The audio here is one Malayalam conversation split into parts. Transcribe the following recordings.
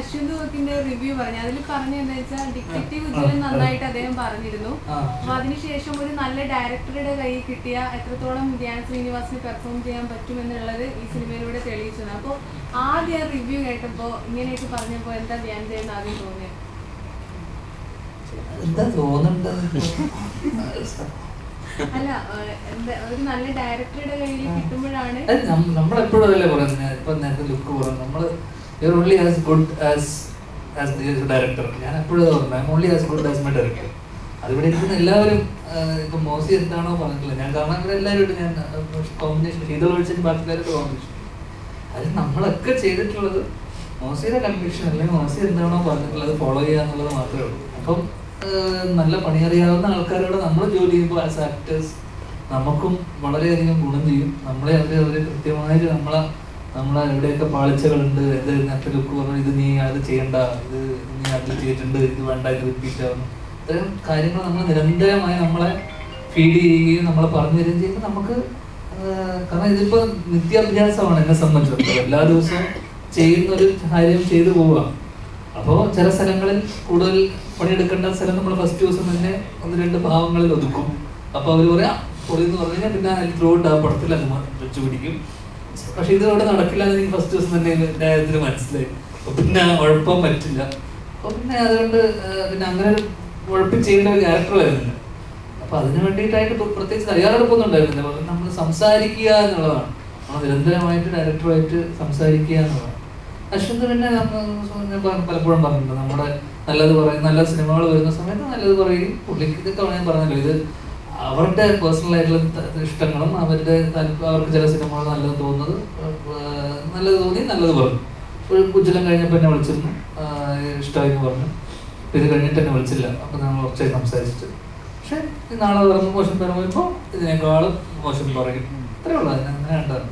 അശ്വന്ത് വർക്കിന്റെ റിവ്യൂ പറഞ്ഞു. അതിൽ പറഞ്ഞെന്താ വെച്ചാൽ ഡിറ്റക്റ്റീവ് ഉജ്ജ്വലൻ നന്നായിട്ട് അദ്ദേഹം പറഞ്ഞിരുന്നു. അപ്പൊ അതിനുശേഷം ഒരു നല്ല ഡയറക്ടറുടെ കയ്യിൽ കിട്ടിയ എത്രത്തോളം ധ്യാൻ ശ്രീനിവാസിന് പെർഫോം ചെയ്യാൻ പറ്റുമെന്നുള്ളത് ഈ സിനിമയിലൂടെ തെളിയിച്ചു. അപ്പോൾ ആദ്യം റിവ്യൂ കേട്ടപ്പോ ഇങ്ങനെയൊക്കെ പറഞ്ഞപ്പോ എന്താ ധ്യാൻ ചെയ്യുന്ന ആദ്യം തോന്നിയത്? എന്താ തോന്നണ്ടത്? അല്ല, എന്താ ഒരു നല്ല ഡയറക്ടറുടെ കയ്യിൽ കിട്ടുമ്പോഴാണ് നമ്മളെപ്പോഴും അതല്ലേ പറയുന്നത്. ഇപ്പൊ നേരത്തെ ലുക്ക് പറഞ്ഞു, നമ്മള് only as good as director. ഞാൻ എപ്പോഴും പറഞ്ഞു only as good as my director. അതിവിടെ ഇരിക്കുന്ന എല്ലാവരും ഇപ്പൊ മോസി എന്താണോ പറഞ്ഞിട്ടില്ല, ഞാൻ കാരണം ഇവിടെ എല്ലാവരും ഞാൻ കോമ്പിനേഷൻ ചെയ്തോളം ഒഴിച്ചിട്ട് ബാക്കിക്കാരുടെ കോമ്പിനേഷൻ അതിൽ നമ്മളൊക്കെ ചെയ്തിട്ടുള്ളത് മോസിയുടെ കൺവിക്ഷൻ അല്ലെങ്കിൽ മോസി എന്താണോ പറഞ്ഞിട്ടുള്ളത് ഫോളോ ചെയ്യുക എന്നുള്ളത് മാത്രമേ ഉള്ളൂ. അപ്പം നല്ല പണിയറിയാവുന്ന ആൾക്കാരോട് നമ്മൾ ജോലി ചെയ്യുമ്പോൾ ആസ് ആക്ടേഴ്സ് നമുക്കും വളരെയധികം ഗുണം ചെയ്യും. നമ്മളെ അവർ കൃത്യമായിട്ട് നമ്മളെ എവിടെയൊക്കെ പാളിച്ചകളുണ്ട്, നേരത്തെ ലുക്ക് പറഞ്ഞു ഇത് നീ അത് ചെയ്യണ്ട, ഇത് നീ അതിൽ ചെയ്തിട്ടുണ്ട്, ഇത് വേണ്ട, ഇത് റിപ്പീറ്റ് ആവുന്നു, ഇത്തരം കാര്യങ്ങൾ നമ്മൾ നിരന്തരമായി നമ്മളെ ഫീഡ് ചെയ്യുകയും നമ്മളെ പറഞ്ഞു തരികയും ചെയ്യുമ്പോൾ നമുക്ക് കാരണം ഇതിപ്പോൾ നിത്യാഭ്യാസമാണ് എന്നെ സംബന്ധിച്ചിടത്തോളം. എല്ലാ ദിവസവും ചെയ്യുന്ന ഒരു കാര്യം ചെയ്തു പോവുക. അപ്പോൾ ചില സ്ഥലങ്ങളിൽ കൂടുതൽ പണിയെടുക്കേണ്ട സ്ഥലം നമ്മൾ ഫസ്റ്റ് ദിവസം തന്നെ 1-2 ഭാവങ്ങളിൽ ഒതുക്കും. അപ്പോൾ അവർ പറയാം പൊളി എന്ന് പറഞ്ഞു കഴിഞ്ഞാൽ പിന്നെ അതിൽ ത്രൂ ആ പടത്തിൽ അത് വെച്ച് പിടിക്കും. പക്ഷെ ഇത് അവിടെ നടക്കില്ല എന്ന് എനിക്ക് ഫസ്റ്റ് ദിവസം തന്നെ ഇതിന് മനസ്സിലായി. അപ്പോൾ പിന്നെ ഉഴപ്പാൻ പറ്റില്ല. അപ്പോൾ പിന്നെ അതുകൊണ്ട് പിന്നെ അങ്ങനെ ഉഴപ്പി ചെയ്യേണ്ട ഒരു ക്യാരക്ടർ വരുന്നില്ല. അപ്പോൾ അതിന് വേണ്ടിയിട്ടായിട്ട് പ്രത്യേകിച്ച് തയ്യാറെടുപ്പൊന്നും ഉണ്ടായിരുന്നില്ല. നമ്മൾ സംസാരിക്കുക എന്നുള്ളതാണ്. നമ്മൾ നിരന്തരമായിട്ട് ഡയറക്ടറുമായിട്ട് സംസാരിക്കുക എന്നുള്ളതാണ്. അശ്വന്ത് പിന്നെ ഞാൻ പലപ്പോഴും പറഞ്ഞിട്ടുണ്ട്, നമ്മുടെ നല്ലത് പറയും, നല്ല സിനിമകൾ വരുന്ന സമയത്ത് നല്ലത് പറയും. പുള്ളിക്ക് ഇതൊക്കെ ഞാൻ പറഞ്ഞല്ലോ, ഇത് അവരുടെ പേഴ്സണൽ ആയിട്ടുള്ള ഇഷ്ടങ്ങളും അവർക്ക് ചില സിനിമകൾ നല്ലത് തോന്നുന്നത് നല്ലത് തോന്നി നല്ലത് പറഞ്ഞു. ഒരു ഉജ്ജ്വലൻ കഴിഞ്ഞപ്പോൾ എന്നെ വിളിച്ചിരുന്നു, ഇഷ്ടമായി എന്ന് പറഞ്ഞു. ഇത് കഴിഞ്ഞിട്ട് എന്നെ വിളിച്ചില്ല. അപ്പം നമ്മൾ കുറച്ചായി സംസാരിച്ചിട്ട് പക്ഷെ നാളെ പറയുമ്പോൾ മോശം പറയുമ്പോൾ ഇതിനേക്കാളും മോശം പറയും. അത്രേ ഉള്ളൂ. അങ്ങനെ ഉണ്ടാകും.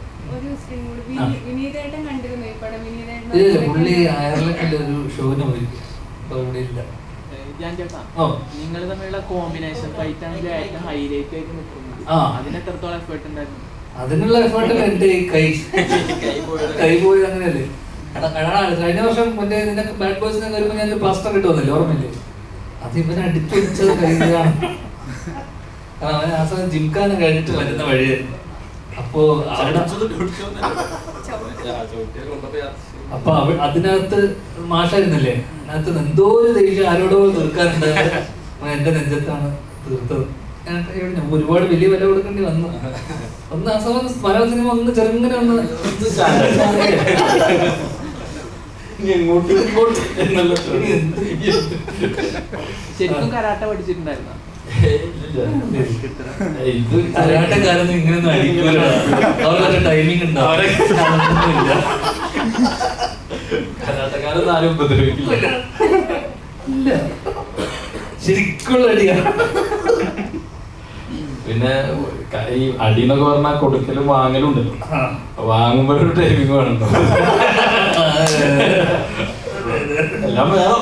പുള്ളി അയർലൻഡിന്റെ ഒരു ഷോന് പോയിരിക്കും. അപ്പൊ ഇവിടെ ഇല്ല. നിങ്ങൾ തമ്മിലുള്ള കോമ്പിനേഷൻ ഫൈറ്റ് ആണ് ഏറ്റവും ഹൈലൈറ്റ് ആയിട്ട് നിൽക്കുന്നത്. അതിന് എത്രത്തോളം എഫേർട്ട് ഉണ്ടായിരുന്നു? അതിനുള്ള എഫേർട്ട് എന്റെ കൈ പോയി അങ്ങനെയല്ലേ. കഴിഞ്ഞ വർഷം മറ്റേ നിന്റെ ബാഡ് ബോയ്സിനെ വരുമ്പോ ഞാൻ പ്ലാസ്റ്റർ ഇട്ട് വന്നില്ലേ, ഓർമ്മയില്ലേ? അത് ഇവനെ അടിച്ചു വെച്ചത് കൈയാണ്. കാരണം അവൻ ആ സമയം ജിംഖാന കഴിഞ്ഞിട്ട് വരുന്ന വഴിയായിരുന്നു. അപ്പൊ അതിനകത്ത് മാഷായിരുന്നില്ലേ, അതിനകത്ത് എന്തോ ഒരു ദേഷ്യം ആരോടോ തീർക്കാനുണ്ടായത് എന്റെ നെഞ്ചത്താണ് തീർത്തത്. ഒരുപാട് വലിയ വില കൊടുക്കേണ്ടി വന്നു. ഒന്ന് ആ സമയം മലയാള സിനിമ ഒന്ന് ചെറുങ്ങനെ ഒന്ന് ശരിക്കും കരാട്ട പഠിച്ചിട്ടുണ്ടായിരുന്നു? കരാട്ടക്കാരൊന്നും ഇങ്ങനെയൊന്നും അടിക്കൂല. അവർക്ക് ടൈമിംഗ് ഉണ്ടാവും. കരാട്ടക്കാരൊന്നും ആരും ഉപദ്രവിക്കില്ല. ശരിക്കുള്ള അടിയാണ്. പിന്നെ ഈ അടിന്നൊക്കെ പറഞ്ഞാൽ കൊടുക്കലും വാങ്ങലും ഉണ്ടല്ലോ. വാങ്ങുമ്പോഴൊരു ടൈമിംഗ് വേണല്ലോ. എല്ലാം വേണം.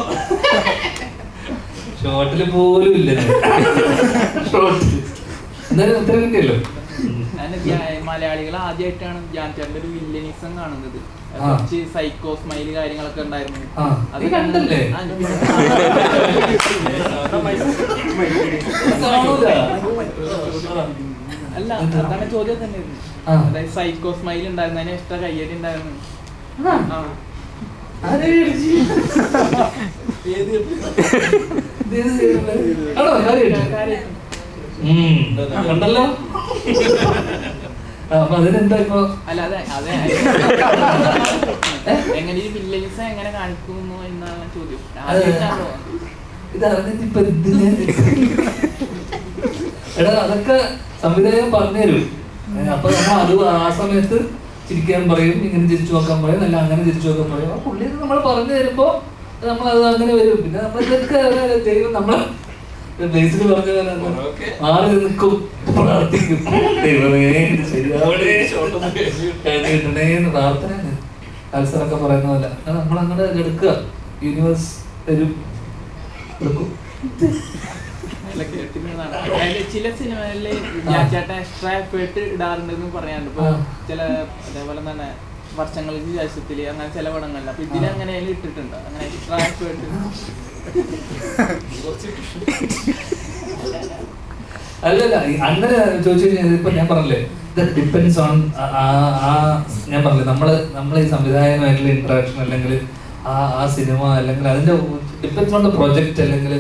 ഷോട്ടില് പോലും ഇല്ല. എന്നാലും ഉത്തരം കിട്ടിയല്ലോ. മലയാളികൾ ആദ്യമായിട്ടാണ് ധ്യാൻ ചേട്ടന്റെ ഒരു വില്ലനിസം കാണുന്നത്. കുറച്ച് സൈക്കോ സ്മൈല് കാര്യങ്ങളൊക്കെ ഉണ്ടായിരുന്നു. അല്ല, അതാണ് ചോദ്യം തന്നെ. അതായത് സൈക്കോ സ്മൈൽ ഉണ്ടായിരുന്നു, അതിന് എക്സ്ട്രാ കയ്യടി ഉണ്ടായിരുന്നു. കണ്ടല്ലോ. അപ്പൊ അതിനെന്താ ഇപ്പൊ അല്ലാതെ അതെ എങ്ങനെ ഈ വില്ലനിസം എങ്ങനെ കാണിക്കുന്നു എന്നാണ് ചോദ്യം. ഇത് അറിഞ്ഞിട്ടിപ്പൊ എടാ അതൊക്കെ സംവിധായകൻ പറഞ്ഞുതരും. അപ്പൊ നമ്മൾ അത് ആ സമയത്ത് ചിരിക്കാൻ പറയും, ഇങ്ങനെ ചിരിച്ചു നോക്കാൻ പറയും, അല്ല അങ്ങനെ ചിരിച്ചു നോക്കാൻ പറയും. ആ പുള്ളി നമ്മൾ പറഞ്ഞു തരുമ്പോ നമ്മളത് അങ്ങനെ വരും. പിന്നെ നമ്മളിതൊക്കെ ദൈവം നമ്മളെ ബേസിൽ പറഞ്ഞ മാറി നിൽക്കും, പ്രാർത്ഥിക്കും, ദൈവമേ ശരിയാവണേന്ന് പ്രാർത്ഥന. അൽസറൊക്കെ പറയുന്ന പോലെ നമ്മളങ്ങനെ എടുക്കുക. യൂണിവേഴ്സ് തരും, എടുക്കും. ചില സിനിമകളില് ചേട്ടൻ എക്സ്ട്രാ എഫേർട്ട് ഇടാറുണ്ടെന്ന് പറയാനുണ്ട്. ഇപ്പൊ ചില അതേപോലെ തന്നെ വർഷങ്ങൾക്ക് ശേഷത്തില് അങ്ങനെ ചില പടങ്ങളിൽ. അപ്പൊ ഇതിൽ അങ്ങനെ ഇട്ടിട്ടുണ്ട്, അങ്ങനെ എക്സ്ട്രാ എഫേർട്ട്. അല്ലല്ല, അങ്ങനെ ചോദിച്ചു കഴിഞ്ഞാൽ ഇപ്പൊ ഞാൻ പറഞ്ഞില്ലേ, ഇത് ഡിപ്പെൻസ് ഓൺ ഞാൻ പറഞ്ഞില്ലേ, നമ്മളെ ഈ സംവിധായകമായിട്ടുള്ള ഇന്ററാക്ഷൻ, അല്ലെങ്കിൽ ആ സിനിമ, അല്ലെങ്കിൽ അതിന്റെ ഡിപ്പെൻസ് ഓൺ ദ പ്രൊജക്ട്, അല്ലെങ്കിൽ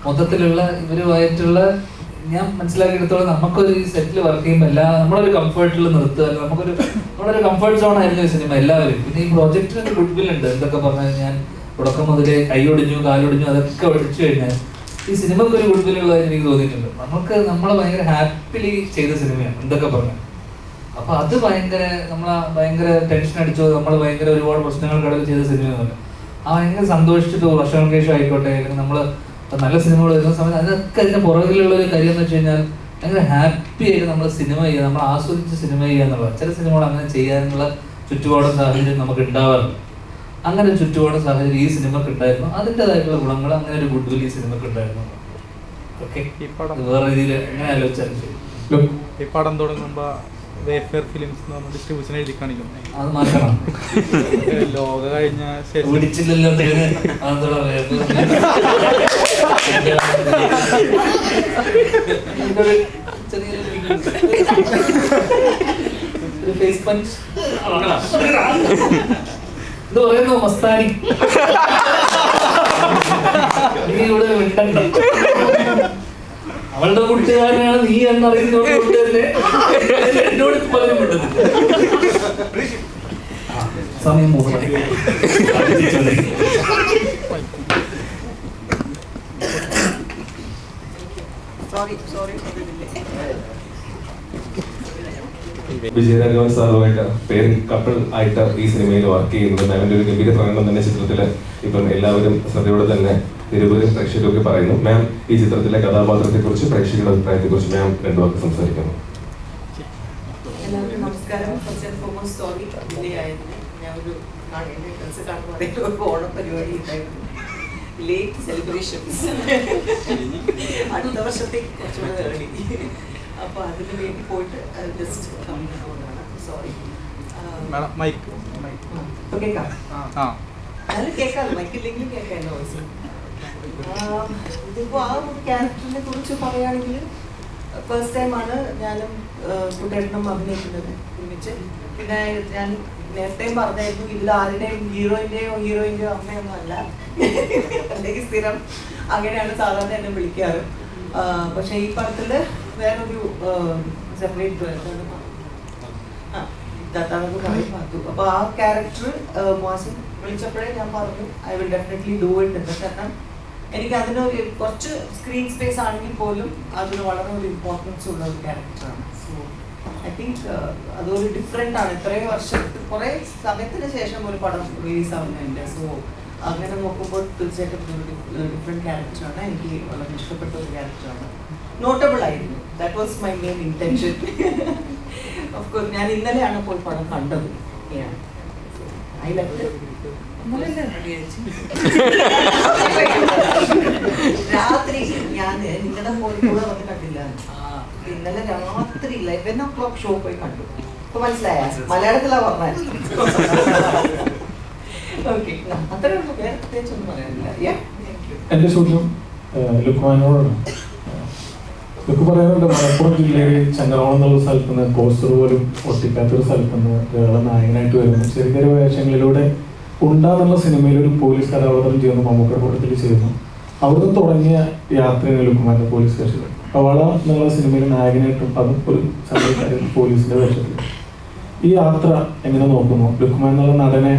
മൊത്തത്തിലുള്ള ഇവരുമായിട്ടുള്ള ഞാൻ മനസ്സിലാക്കിയെടുത്തോളം നമുക്കൊരു സെറ്റിൽ വർക്ക് ചെയ്യുമ്പോൾ നമ്മളൊരു കംഫർട്ടിൽ നിർത്തുക, നമ്മളൊരു കംഫർട്ട് സോൺ ആയിരുന്നു ഈ സിനിമ എല്ലാവരും. പിന്നെ ഈ പ്രോജക്റ്റിനൊരു ഗുഡ് വിൽ ഉണ്ട്. എന്തൊക്കെ പറഞ്ഞാൽ ഞാൻ തുടക്കം മുതലേ കൈയൊടിഞ്ഞു കാലൊടിഞ്ഞു അതൊക്കെ ഒഴിച്ചു കഴിഞ്ഞാൽ ഈ സിനിമക്ക് ഒരു ഗുഡ് വിൽ ഉള്ളതായിട്ട് എനിക്ക് തോന്നിയിട്ടുണ്ട്. നമ്മളെ ഭയങ്കര ഹാപ്പിലി ചെയ്ത സിനിമയാണ് എന്തൊക്കെ പറഞ്ഞാൽ. അപ്പൊ അത് ഭയങ്കര ടെൻഷൻ അടിച്ചോ, നമ്മൾ ഭയങ്കര ഒരുപാട് പ്രശ്നങ്ങൾക്കിടയിൽ ചെയ്ത സിനിമയൊന്നുമല്ല. ഭയങ്കര സന്തോഷിച്ചിട്ട് വർഷങ്ങൾക്ക് ശേഷം ആയിക്കോട്ടെ, അല്ലെങ്കിൽ നമ്മൾ നല്ല സിനിമകൾ വരുന്ന സമയത്ത് അതൊക്കെ അതിന്റെ പുറകിലുള്ള ഒരു കാര്യം എന്ന് വെച്ച് കഴിഞ്ഞാൽ ഭയങ്കര ഹാപ്പി ആയിട്ട് നമ്മൾ സിനിമ ചെയ്യുക, നമ്മൾ ആസ്വദിച്ച് സിനിമ ചെയ്യുക എന്നുള്ളത്. ചില സിനിമകൾ അങ്ങനെ ചെയ്യാനുള്ള ചുറ്റുപാടും സാഹചര്യം നമുക്ക് ഉണ്ടാവാറില്ല. അങ്ങനെ ഒരു ചുറ്റുപാടും സാഹചര്യം ഈ സിനിമക്ക് ഉണ്ടായിരുന്നു. അതിൻ്റെതായിട്ടുള്ള ഗുണങ്ങൾ, അങ്ങനെ ഒരു ഗുഡ് വിൽ ഈ സിനിമക്ക് ഉണ്ടായിരുന്നു. ഓക്കെ, വേറെ രീതിയിൽ എങ്ങനെ ആലോചിച്ചാലും ശരി. ഈ പടം തുടങ്ങുമ്പോ വേഫെയർ ഫിലിംസ് എന്ന് പറഞ്ഞ ഡിസ്ട്രിബ്യൂഷൻ എഴുതി കാണിക്കും. അത് മാറ്റണം. ലോക കഴിഞ്ഞ ശേഷം പിടിച്ചില്ലല്ലോ ഫേസ് പഞ്ച് ഇത് പറയുന്നു മസ്താനി. നീ ഇവിടെ മിണ്ടണ്ട, അവളുടെ കൂട്ടുകാരനാണ് നീ എന്നറിയുന്നോണ്ട് തന്നെ എന്നോട് പലരും വിടുന്നത്. സമയം വിജയരാഘവൻ സാറുമായിട്ട് പേരിംഗ് കപ്പിൾ ആയിട്ട് ഈ സിനിമയിൽ വർക്ക് ചെയ്യുന്നത് മാമിന്റെ ഒരു ഗംഭീര പ്രകടനം തന്നെ ചിത്രത്തില് ഇപ്പം എല്ലാവരും ശ്രദ്ധയോടെ തന്നെ നിരവധി പ്രേക്ഷകർക്ക് പറയുന്നു. മാം, ഈ ചിത്രത്തിലെ കഥാപാത്രത്തെ കുറിച്ച് പ്രേക്ഷകരുടെ അഭിപ്രായത്തെ കുറിച്ച് മാം രണ്ടു വാക്ക് സംസാരിക്കുന്നു. എല്ലാവർക്കും നമസ്കാരം. First and foremost sorry delay ആയതിന്. ഞാൻ ഒരു ഓണം പരിപാടി ഉണ്ടായിരുന്നു, ലേറ്റ് സെലിബ്രേഷൻസ്, അടുത്ത വർഷത്തേക്ക് കുറച്ചുകൂടെ ഏർലി. അപ്പോൾ അതിന് വേണ്ടി പോയിട്ട് ജസ്റ്റ് കമ്മിറ്റുകൊണ്ടാണ്. സോറി. കേൾക്കാം, നല്ല കേൾക്കാം, മൈക്കില്ലെങ്കിലും കേൾക്കാം എൻ്റെ വോയിസ്. ഇതിപ്പോൾ ആ ഒരു ക്യാരക്ടറിനെ കുറിച്ച് പറയുകയാണെങ്കിൽ ഫസ്റ്റ് ടൈമാണ് ഞാനും കുട്ടേട്ടനും അഭിനയിക്കുന്നത് ഒരുമിച്ച്. പിന്നെ ഞാൻ നേരത്തെയും പറഞ്ഞായിരുന്നു, ഇതിൽ ആരുടെയും ഹീറോയിൻ്റെയോ അമ്മയൊന്നും അല്ല, അല്ലെങ്കിൽ സ്ഥിരം അങ്ങനെയാണ് സാധാരണ എന്നെ വിളിക്കാറ്. പക്ഷേ ഈ പടത്തിൽ വേറൊരു സെപ്പറേറ്റ് ദത്താണെന്ന് പറയും പാത്തു. അപ്പോൾ ആ ക്യാരക്ടർ മാസം വിളിച്ചപ്പോഴേ ഞാൻ പറഞ്ഞു I will definitely do it എന്ന്. കാരണം എനിക്ക് അതിനൊരു കുറച്ച് സ്ക്രീൻ സ്പേസ് ആണെങ്കിൽ പോലും അതിന് വളരെ ഒരു ഇമ്പോർട്ടൻസ് ഉള്ള ഒരു ക്യാരക്ടറാണ്. സോ ഐ തിങ്ക് അതൊരു ഡിഫറെൻ്റ് ആണ്. ഇത്രയും കുറേ സമയത്തിന് ശേഷം ഒരു പടം റിലീസ് ആവുന്നുണ്ട്. സോ അങ്ങനെ നോക്കുമ്പോൾ തീർച്ചയായിട്ടും ഒരു ഡിഫറെൻറ്റ് ക്യാരക്ടറാണ്. എനിക്ക് വളരെ ഇഷ്ടപ്പെട്ട ഒരു ക്യാരക്ടറാണ്. നോട്ടബിൾ ആയിരുന്നു. That was my main intention. Of course ഞാൻ ഇന്നലെയാണ് പോയി പടം കണ്ടത്. ഐ ലൈക്ക് രാത്രി ഞാൻ നിങ്ങളുടെ ഫോണിൽ കൂടെ വന്ന് കണ്ടില്ല. ഇന്നലെ രാത്രി 11 o'clock ഷോ പോയി കണ്ടു. ഇപ്പൊ മനസ്സിലായ മലയാളത്തിലാ പറഞ്ഞത്. ഓക്കെ, അത്രേ ഉള്ളൂ. വേറെ പ്രത്യേകിച്ചൊന്നും പറയാനില്ല. എന്റെ ചോദ്യം ലുക്മാനോടാണ്. ലുക്ക് പറയാനുണ്ട്, മലപ്പുറം ജില്ലയിൽ ചങ്ങരോളം എന്നുള്ള സ്ഥലത്ത് നിന്ന് പോസ്റ്റർ പോലും ഒട്ടിക്കാത്തൊരു സ്ഥലത്ത് നിന്ന് ഒരാളെ നായകനായിട്ട് വരുന്നു. ചെറിയ ചെറിയ വേഷങ്ങളിലൂടെ ഉണ്ടാകുന്ന സിനിമയിൽ ഒരു പോലീസ് കഥാപാത്രം ചെയ്യുന്നു, മമ്മൂക്കയുടെ കൂട്ടത്തിൽ ചെയ്യുന്നു. അവിടുന്ന് തുടങ്ങിയ യാത്രയാണ് ലുക്കുമാൻ്റെ പോലീസ് സ്റ്റേഷനിൽ. പവാള എന്നുള്ള സിനിമയിൽ നായകനായിട്ടും അതും ഒരു സമയത്തായിരുന്നു പോലീസിന്റെ വേഷത്തിൽ. ഈ യാത്ര എങ്ങനെ നോക്കുന്നു? ലുക്കുമാൻ എന്നുള്ള നടനെ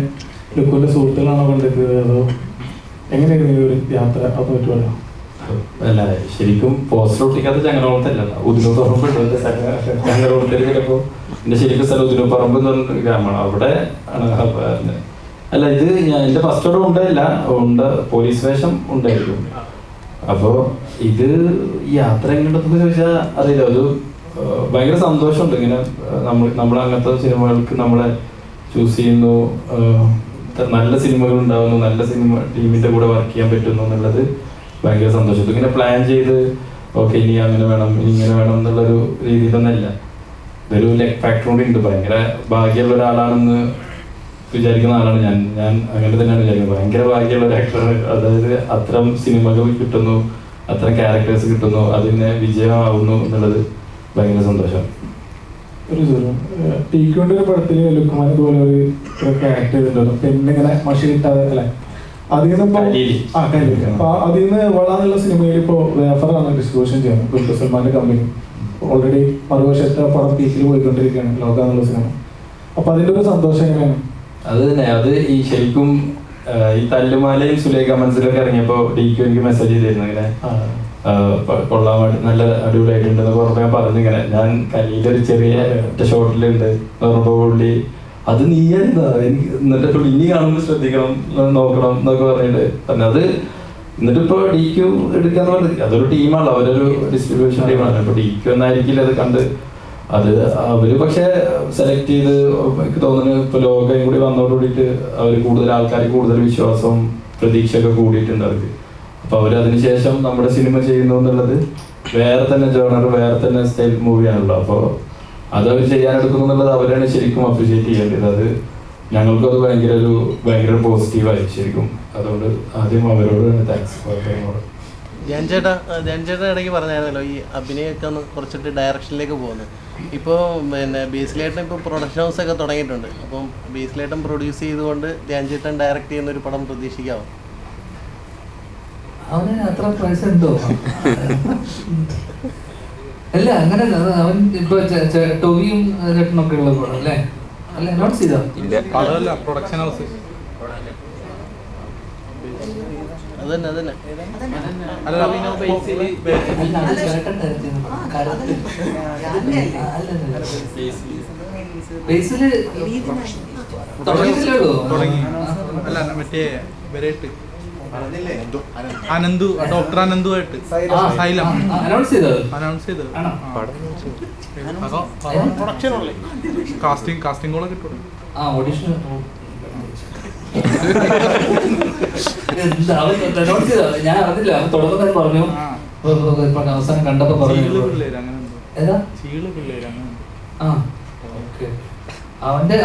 ലുക്കുവിന്റെ സുഹൃത്തുക്കളാണോ കണ്ടെത്തിയത്, അതോ എങ്ങനെയായിരുന്നു ഈ ഒരു യാത്ര? അത് പറ്റി പറയാം. അല്ല, ശരിക്കും പോസ്റ്റർ ഒട്ടിക്കാത്ത ചങ്ങരോളത്തല്ല, ഉദിനൂപ്പറമ്പ്. ചങ്ങരോളത്തിൽ ചിലപ്പോൾ എൻ്റെ ശരിക്കും സ്ഥലം ഉദിനൂപ്പറമ്പ് എന്ന് പറഞ്ഞ ഗ്രാമമാണ്, അവിടെ ആണ്. അല്ല, ഇത് എൻ്റെ ഫസ്റ്റ് ഓർഡർ ഉണ്ടായില്ല, പോലീസ് വേഷം ഉണ്ടായിരുന്നു. അപ്പോൾ ഇത് യാത്ര എങ്ങോട്ടൊക്കെ ചോദിച്ചാൽ അറിയില്ല, ഒരു ഭയങ്കര സന്തോഷമുണ്ട്. ഇങ്ങനെ നമ്മൾ അങ്ങനത്തെ സിനിമകൾക്ക് നമ്മളെ ചൂസ് ചെയ്യുന്നു, നല്ല സിനിമകൾ ഉണ്ടാവുന്നു, നല്ല സിനിമ ടീമിൻ്റെ കൂടെ വർക്ക് ചെയ്യാൻ പറ്റുന്നു എന്നുള്ളത് ഭയങ്കര സന്തോഷം. ഇങ്ങനെ പ്ലാൻ ചെയ്ത് ഓക്കെ ഇനി അങ്ങനെ വേണം ഇനി ഇങ്ങനെ വേണം എന്നുള്ളൊരു രീതിയിലൊന്നല്ല. ഇതൊരു ലെഗ് ഫാക്ടർ കൂടി ഉണ്ട്. ഭയങ്കര ഭാഗ്യമുള്ള ഒരാളാണെന്ന് വിചാരിക്കുന്ന ആളാണ് ഞാൻ അങ്ങനെ തന്നെയാണ് വിചാരിക്കുന്നത്. ഭയങ്കര ഭാഗ്യമുള്ള ഒരു ആക്ടർ. അതായത് അത്തരം സിനിമകൾ കിട്ടുന്നു, അത്തരം ക്യാരക്ടേഴ്സ് കിട്ടുന്നു, അതിനെ വിജയമാവുന്നു എന്നുള്ളത് ഭയങ്കര സന്തോഷം. ഒരു ടീക്കോന്റെ ഒരു പടത്തില് ലുക്മാൻ ഇതുപോലെ ഒരു ആക്ട് ചെയ്തിട്ടുണ്ടല്ലോ, പെണ്ണിങ്ങനെ മഷി കിട്ടാതെ അല്ലെ, അതിൽ നിന്ന് അപ്പൊ അതിൽ നിന്ന് വളാന്നുള്ള സിനിമയിൽ ഇപ്പോ വേഫറാണ് ഡിസ്ട്രിബ്യൂഷൻ ചെയ്യുന്നത്. ദുൽഖർ സൽമാന്റെ കമ്പനി ഓൾറെഡി മറുവശത്തെ പടം പീക്കിൽ പോയിക്കൊണ്ടിരിക്കുകയാണ്, ലോക എന്നുള്ള സിനിമ. അപ്പൊ അതിന്റെ ഒരു സന്തോഷം എങ്ങനെയാണ്? അത് തന്നെ, അത് ഈ ശരിക്കും ഈ തല്ലുമാലയും സുലേഖ മനസ്സിലൊക്കെ ഇറങ്ങിയപ്പോ DQ എനിക്ക് മെസ്സേജ് ചെയ്തിരുന്നു ഇങ്ങനെ കൊള്ളാൻ നല്ല അടിപൊളിയായിട്ടുണ്ട് എന്നൊക്കെ പറഞ്ഞപ്പോൾ ഞാൻ പറഞ്ഞു ഇങ്ങനെ ഞാൻ കല്ലിയിലൊരു ചെറിയ ഷോട്ടിലുണ്ട് പുള്ളി അത് നീയായിരുന്നാ എനിക്ക്, എന്നിട്ട് ഇനി കാണുമ്പോൾ ശ്രദ്ധിക്കണം നോക്കണം എന്നൊക്കെ പറഞ്ഞിട്ട് പറഞ്ഞു. അത് എന്നിട്ടിപ്പോ DQ എടുക്കാന്ന് പറഞ്ഞത് അതൊരു ടീമാണ്, അവരൊരു ഡിസ്ട്രിബ്യൂഷൻ ടീമാണ്. ഇപ്പൊ DQ എന്നായിരിക്കില്ല അത് കണ്ട് അത് അവര് പക്ഷെ സെലക്ട് ചെയ്ത് എനിക്ക് തോന്നുന്നു ഇപ്പൊ ലോകം കൂടി വന്നതോടുകൂടിയിട്ട് അവര് കൂടുതൽ ആൾക്കാർ കൂടുതൽ വിശ്വാസവും പ്രതീക്ഷയൊക്കെ കൂടിയിട്ടുണ്ട് അവർക്ക്. അപ്പൊ അവര് അതിനുശേഷം നമ്മുടെ സിനിമ ചെയ്യുന്നു എന്നുള്ളത് വേറെ തന്നെ ജോണർ, വേറെ തന്നെ സ്റ്റൈൽ മൂവിയാണല്ലോ. അപ്പോൾ അത് അവർ ചെയ്യാനെടുക്കുന്നു എന്നുള്ളത് അവരാണ് ശരിക്കും അപ്രീഷിയേറ്റ് ചെയ്യേണ്ടത്. അത് ഞങ്ങൾക്കത് ഭയങ്കര പോസിറ്റീവായി ശരിക്കും. അതുകൊണ്ട് ആദ്യം അവരോട് താങ്ക്സ്. ധ്യാൻ ചേട്ടാ ഇടയ്ക്ക് പറഞ്ഞായിരുന്നല്ലോ ഈ അഭിനയമൊക്കെ ഒന്ന് കുറച്ചിട്ട് ഡയറക്ഷനിലേക്ക് പോകുന്നത്. ഇപ്പോൾ പിന്നെ ബേസിലേട്ടൻ ഇപ്പോൾ പ്രൊഡക്ഷൻ ഹൗസൊക്കെ തുടങ്ങിയിട്ടുണ്ട്. അപ്പം ബേസിലേട്ടൻ പ്രൊഡ്യൂസ് ചെയ്തുകൊണ്ട് ധ്യാൻ ചേട്ടൻ ഡയറക്റ്റ് ചെയ്യുന്ന ഒരു പടം പ്രതീക്ഷിക്കാമോ? അവന് അത്ര പൈസ ഉണ്ടോ? അല്ല അങ്ങനെ അവൻ ഇപ്പൊ ടൊവിയും ചേട്ടനൊക്കെ ഉള്ള പടം അല്ലേ? അല്ല അനൗൺസ് ചെയ്തോ? പ്രൊഡക്ഷൻ ഹൗസ് അതന്നെ തുടങ്ങി. അല്ല മറ്റേ ഇവരായിട്ട് അനന്തു, ഡോക്ടർ അനന്തുമായിട്ട് സൈലം അനൗൺസ് ചെയ്തത്. കാസ്റ്റിംഗ് കൂടെ കിട്ടും. ഓഡിഷൻ ഞാൻ അറിഞ്ഞില്ല, തുടക്കത്തിൽ പറഞ്ഞു, അവസാനം കണ്ടപ്പോ പറഞ്ഞു.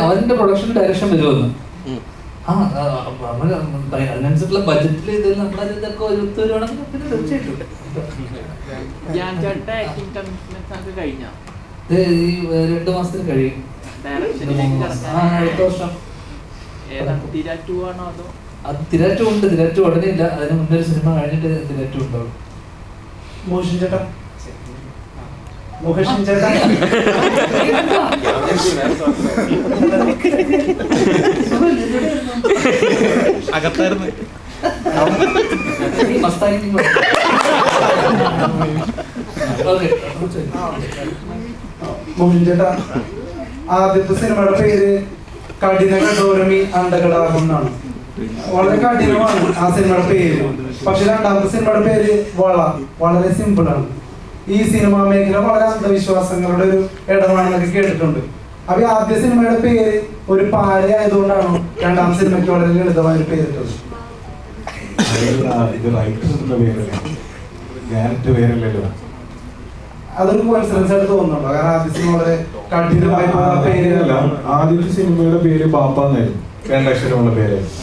അവന്റെ പ്രൊഡക്ഷൻ ഡയറക്ഷൻ വരുമെന്ന്. അതിനനുസരിച്ചുള്ള ബഡ്ജറ്റിൽ ഇതിൽ നമ്മളതൊക്കെ ഒത്തുവരുവാണെങ്കിൽ പിന്നെ തീർച്ചയായിട്ടും ഈ 2 മാസത്തിന് കഴിയും. അടുത്ത വർഷം അത് തിരാറ്റു ഉണ്ട്. തിരാറ്റു ഉടനെ ഇല്ല, അതിന് മുന്നേ ഒരു സിനിമ കഴിഞ്ഞിട്ട് തിരാറ്റു ഉണ്ടാവും. മോഹൻ ചേട്ടാ അകത്തായിരുന്നു. മോഹൻ ചേട്ടാ, ആദ്യത്തെ സിനിമയുടെ പേര് കഠിന കഠോരമി അണ്ടകടാഹം എന്നാണ്. വളരെ കഠിനമാണ് ആ സിനിമയുടെ പേര്. പക്ഷെ രണ്ടാമത്തെ സിനിമയുടെ പേര് വളരെ സിമ്പിൾ ആണ്. ഈ സിനിമാ മേഖല വളരെ അന്ധവിശ്വാസങ്ങളുടെ ഒരു ഇടമാണെന്നൊക്കെ കേട്ടിട്ടുണ്ട്. അപ്പൊ ആദ്യ സിനിമയുടെ പേര് ഒരു പാരയായതുകൊണ്ടാണോ രണ്ടാം സിനിമയ്ക്ക് വളരെ ലളിതമായ ഒരു പേരിട്ടത്? അതൊരു കോയിൻസിഡൻസ് ആയിട്ട് തോന്നുന്നുണ്ടോ? കാരണം ആദ്യ സിനിമ വളരെ കഠിനമായ പേരല്ല. ആദ്യത്തെ സിനിമയുടെ പേര് ബാപ്പ എന്നായിരുന്നു, 2 അക്ഷരമുള്ള പേരായിരുന്നു.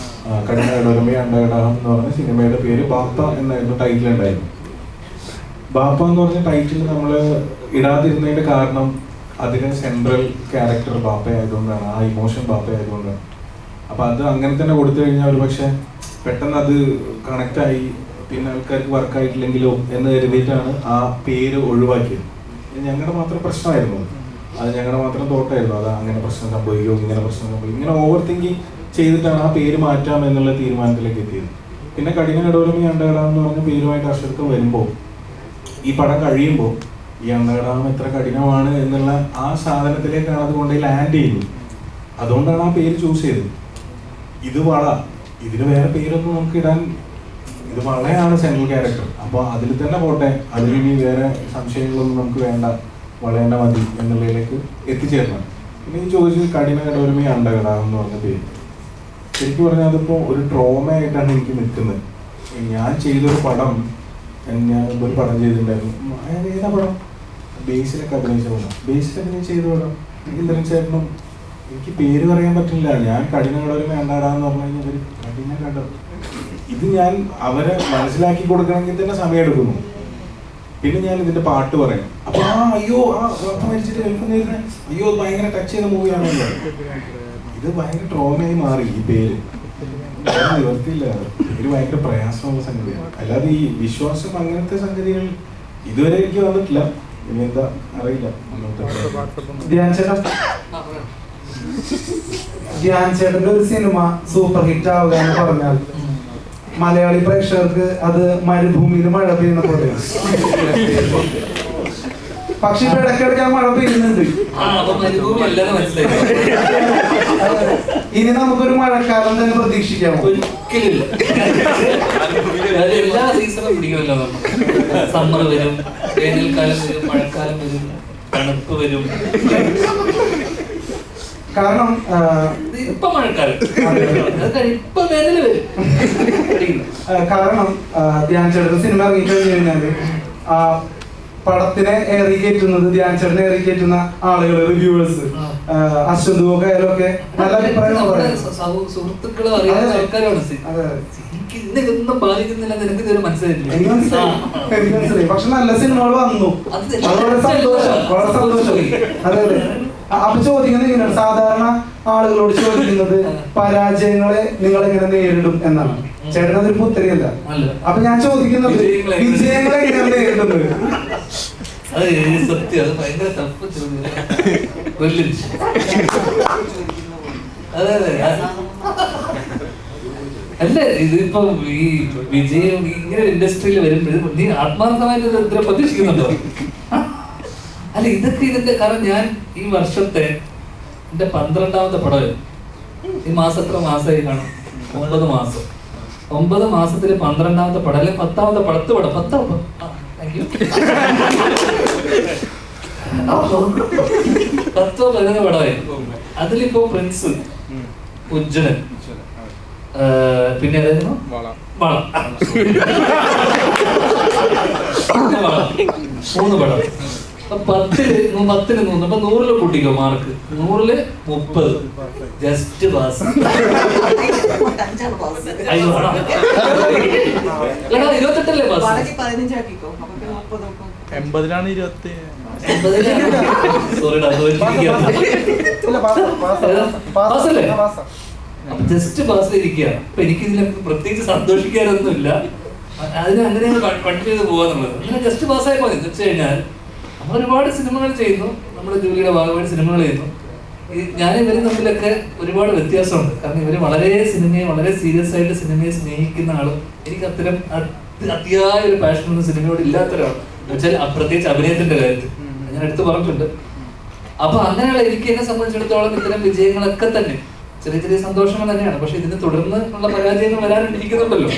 കഠിന കഠോരമി അണ്ടകടാഹം എന്ന് പറഞ്ഞ സിനിമയുടെ പേര് ബാപ്പ എന്നായിരുന്നു ടൈറ്റിൽ ഉണ്ടായിരുന്നു. ബാപ്പ എന്ന് പറഞ്ഞ ടൈറ്റിൽ നമ്മൾ ഇടാതിരുന്നതിന്റെ കാരണം അതിന് സെൻട്രൽ ക്യാരക്ടർ ബാപ്പ ആയതുകൊണ്ടാണ്, ആ ഇമോഷൻ ബാപ്പ ആയതുകൊണ്ടാണ്. അപ്പൊ അത് അങ്ങനെ തന്നെ കൊടുത്തു കഴിഞ്ഞാൽ ഒരു പക്ഷെ പെട്ടെന്ന് അത് കണക്റ്റായി പിന്നെ ആൾക്കാർക്ക് വർക്കായിട്ടില്ലെങ്കിലോ എന്ന് കരുതിയിട്ടാണ് ആ പേര് ഒഴിവാക്കിയത്. ഞങ്ങളുടെ മാത്രം പ്രശ്നമായിരുന്നു അത്, ഞങ്ങളുടെ മാത്രം തോട്ടായിരുന്നു അത്. അങ്ങനെ പ്രശ്നം സംഭവിക്കുമോ, ഇങ്ങനെ പ്രശ്നം സംഭവിക്കും, ഇങ്ങനെ ഓവർ തിങ്കിങ് ചെയ്തിട്ടാണ് ആ പേര് മാറ്റാം എന്നുള്ള തീരുമാനത്തിലേക്ക് എത്തിയത്. പിന്നെ കഠിന കഠോരമി അണ്ടകടാഹം എന്ന് പറഞ്ഞ പേരുമായിട്ട് അക്ഷരത്ത് വരുമ്പോൾ ഈ പടം കഴിയുമ്പോൾ ഈ അണ്ടകടാഹം എത്ര കഠിനമാണ് എന്നുള്ള ആ സാധനത്തിലേക്കാണ് അത് കൊണ്ടുപോയി ലാൻഡ് ചെയ്യുന്നത്. അതുകൊണ്ടാണ് ആ പേര് ചൂസ് ചെയ്തത്. ഇത് ഇതിന് വേറെ പേരൊന്നും നമുക്ക് ഇടാൻ, ഇത് വളയാണ് സെൻട്രൽ ക്യാരക്ടർ. അപ്പോൾ അതിൽ തന്നെ പോട്ടെ, അതിലിനി വേറെ സംശയങ്ങളൊന്നും നമുക്ക് വേണ്ട, വളയേണ്ട മതി എന്നുള്ളതിലേക്ക് എത്തിച്ചേരണം. പിന്നെ ഈ ചോദിച്ചത് കഠിന കഠോരമി അണ്ടകടാഹം എന്ന് പറഞ്ഞ പേര് ശരിക്കും പറഞ്ഞാൽ അതിപ്പോൾ ഒരു ട്രോമയായിട്ടാണ് എനിക്ക് നിൽക്കുന്നത്. ഞാൻ ചെയ്തൊരു പടം, ഞാൻ ഒരു പടം ചെയ്തിട്ടുണ്ടായിരുന്നു. ഏതാ പടം? ബേസിലൊക്കെ അഭിനയിച്ച പടം. ബേസിൽ അഭിനയിച്ച ചെയ്ത പടം ഇന്ദ്രൻ ചേട്ടനും എനിക്ക് പേര് പറയാൻ പറ്റില്ല. ഞാൻ കഠിന കടോരം വേണ്ടാടാന്ന് പറഞ്ഞു കഴിഞ്ഞാൽ ഇവര് കഠിന കടം ഇത് ഞാൻ അവരെ മനസ്സിലാക്കി കൊടുക്കണമെങ്കിൽ തന്നെ സമയം എടുക്കുന്നു. പിന്നെ ഞാൻ ഇതിന്റെ പാട്ട് പറയാം. അപ്പൊ അയ്യോ മരിച്ചിട്ട് കേൾക്കുന്ന അയ്യോ ഭയങ്കര ടച്ച് ചെയ്ത മൂവിയാണല്ലോ. ഇത് ഭയങ്കര ട്രോമയായി മാറി ഈ പേര്. നിവർത്തിയില്ല, ഒരു ഭയങ്കര പ്രയാസമുള്ള സംഗതിയാണ്. അല്ലാതെ ഈ വിശ്വാസം അങ്ങനത്തെ സംഗതികൾ ഇതുവരെ എനിക്ക് വന്നിട്ടില്ല. ഇനി എന്താ അറിയില്ല. ധ്യാൻ ചേട്ടന്റെ ഒരു സിനിമ സൂപ്പർ ഹിറ്റ് ആവുക എന്ന് പറഞ്ഞാൽ മലയാളി പ്രേക്ഷകർക്ക് അത് മരുഭൂമിയിൽ മഴ പെയ്യുന്ന പോലെയാണ്. പക്ഷെ ഇപ്പൊ ഇടയ്ക്കിടയ്ക്ക് ആ മഴ പെയ്യുന്നുണ്ട്. ഇനി നമുക്കൊരു മഴക്കാലം തന്നെ പ്രതീക്ഷിക്കാമോ? ഒരിക്കലില്ല. എല്ലാ സീസണും പിടിക്കുമല്ലോ. സമ്മർ വരും, വേനൽക്കാലം വരും, മഴക്കാലം വരും, തണുപ്പ് വരും. കാരണം ഇപ്പൊ മഴക്കാലം, ഇപ്പൊ വേനൽ വരും. കാരണം ധ്യാൻ ചേട്ടൻ സിനിമ ഇറങ്ങിക്കഴിഞ്ഞു കഴിഞ്ഞാല് പടത്തിനെ ഏറിക്കയറ്റുന്നത് ധ്യാൻ ചേട്ടനെ ഏറിക്കയറ്റുന്ന ആളുകൾ, റിവ്യൂവേഴ്സ്, അശ്വന്തുവൊക്കെ ആയാലൊക്കെ നല്ല അഭിപ്രായം സുഹൃത്തുക്കള് അറിയാവുന്ന ആൾക്കാരാണ്. എനിക്ക് ഇതൊന്നും ബാധിക്കുന്നില്ല, നിനക്ക് ഇതൊരു മനസ്സിലായില്ല. എനിക്ക് മനസ്സിലായി. പക്ഷെ നല്ല സിനിമകൾ വന്നു, അത് വളരെ സന്തോഷം, വളരെ സന്തോഷം. അതെ അതെ. അപ്പൊ ചോദിക്കുന്നത് ഇങ്ങനെയാണ്, സാധാരണ ആളുകളോട് ചോദിക്കുന്നത് പരാജയങ്ങളെ നിങ്ങൾ എങ്ങനെ നേരിടും എന്നാണ്. ചേട്ടനതൊരു പുത്തരിയല്ല. അപ്പൊ ഞാൻ ചോദിക്കുന്നത് വിജയങ്ങളെ എങ്ങനെ നേരിടുന്നത്? അത് സത്യം, അത് ഭയങ്കര ടഫ് ചോദ്യം. അതെ അതെ. അല്ല, ഇതിപ്പോ ഈ വിജയം ഇങ്ങനെ ഇൻഡസ്ട്രിയിൽ വരുമ്പോഴും നീ ആത്മാർത്ഥമായിട്ട് ഇത്ര പ്രതീക്ഷിക്കുന്നുണ്ടോ? അല്ല, ഇതൊക്കെ ഇതിന്റെ കാരണം ഞാൻ ഈ വർഷത്തെ എന്റെ 12ാമത്തെ പടം. ഈ മാസം എത്ര മാസമായി കാണും? 9 മാസം. 9 മാസത്തില് 12ാമത്തെ പടം, അല്ലെ 10ാമത്തെ പടം. 10 11 പടമായി. അതിലിപ്പോ പ്രിൻസ്, ഉജ്ജനൻ, പിന്നെ ഏതായിരുന്നു? വളം. 3 പടം. 10ല് 100. അപ്പൊ 100ല് കൂട്ടിക്കോ മാർക്ക്. 100ല് 30. Just pass. 28 പാസ്. 80-ലാണ് 20. ജസ്റ്റ് പാസ്സിലിരിക്കുക. അപ്പൊ എനിക്കിതിലൊക്കെ പ്രത്യേകിച്ച് സന്തോഷിക്കാനൊന്നുമില്ല. അതിന് അങ്ങനെ കണ്ടിന്യൂ ചെയ്ത് പോകാന്നുള്ളത്. അങ്ങനെ ജസ്റ്റ് പാസ്സായി പോയി. എന്ന് വെച്ച് കഴിഞ്ഞാൽ നമ്മൾ ഒരുപാട് സിനിമകൾ ചെയ്യുന്നു, നമ്മുടെ ജോലിയുടെ ഭാഗമായിട്ട് സിനിമകൾ ചെയ്യുന്നു. ഞാൻ ഇവരും തമ്മിലൊക്കെ ഒരുപാട് വ്യത്യാസമുണ്ട്. കാരണം ഇവര് വളരെ സിനിമയെ വളരെ സീരിയസ് ആയിട്ട് സിനിമയെ സ്നേഹിക്കുന്ന ആളും എനിക്ക് അത്തരം അതിയായ ഒരു പാഷനൊന്നും സിനിമയോട് ഇല്ലാത്ത ഒരാളാണ്. എന്നുവെച്ചാൽ പ്രത്യേകിച്ച് അഭിനയത്തിന്റെ കാര്യത്തിൽ ഞാൻ എടുത്ത് പറഞ്ഞിട്ടുണ്ട്. അപ്പൊ അങ്ങനെയുള്ള എനിക്ക് എന്നെ സംബന്ധിച്ചിടത്തോളം ഇത്തരം വിജയങ്ങളൊക്കെ തന്നെ ചെറിയ ചെറിയ സന്തോഷങ്ങൾ തന്നെയാണ്. പക്ഷെ ഇതിന് തുടർന്ന് ഉള്ള പരാജയങ്ങൾ വരാനിരിക്കുന്നുണ്ടല്ലോ.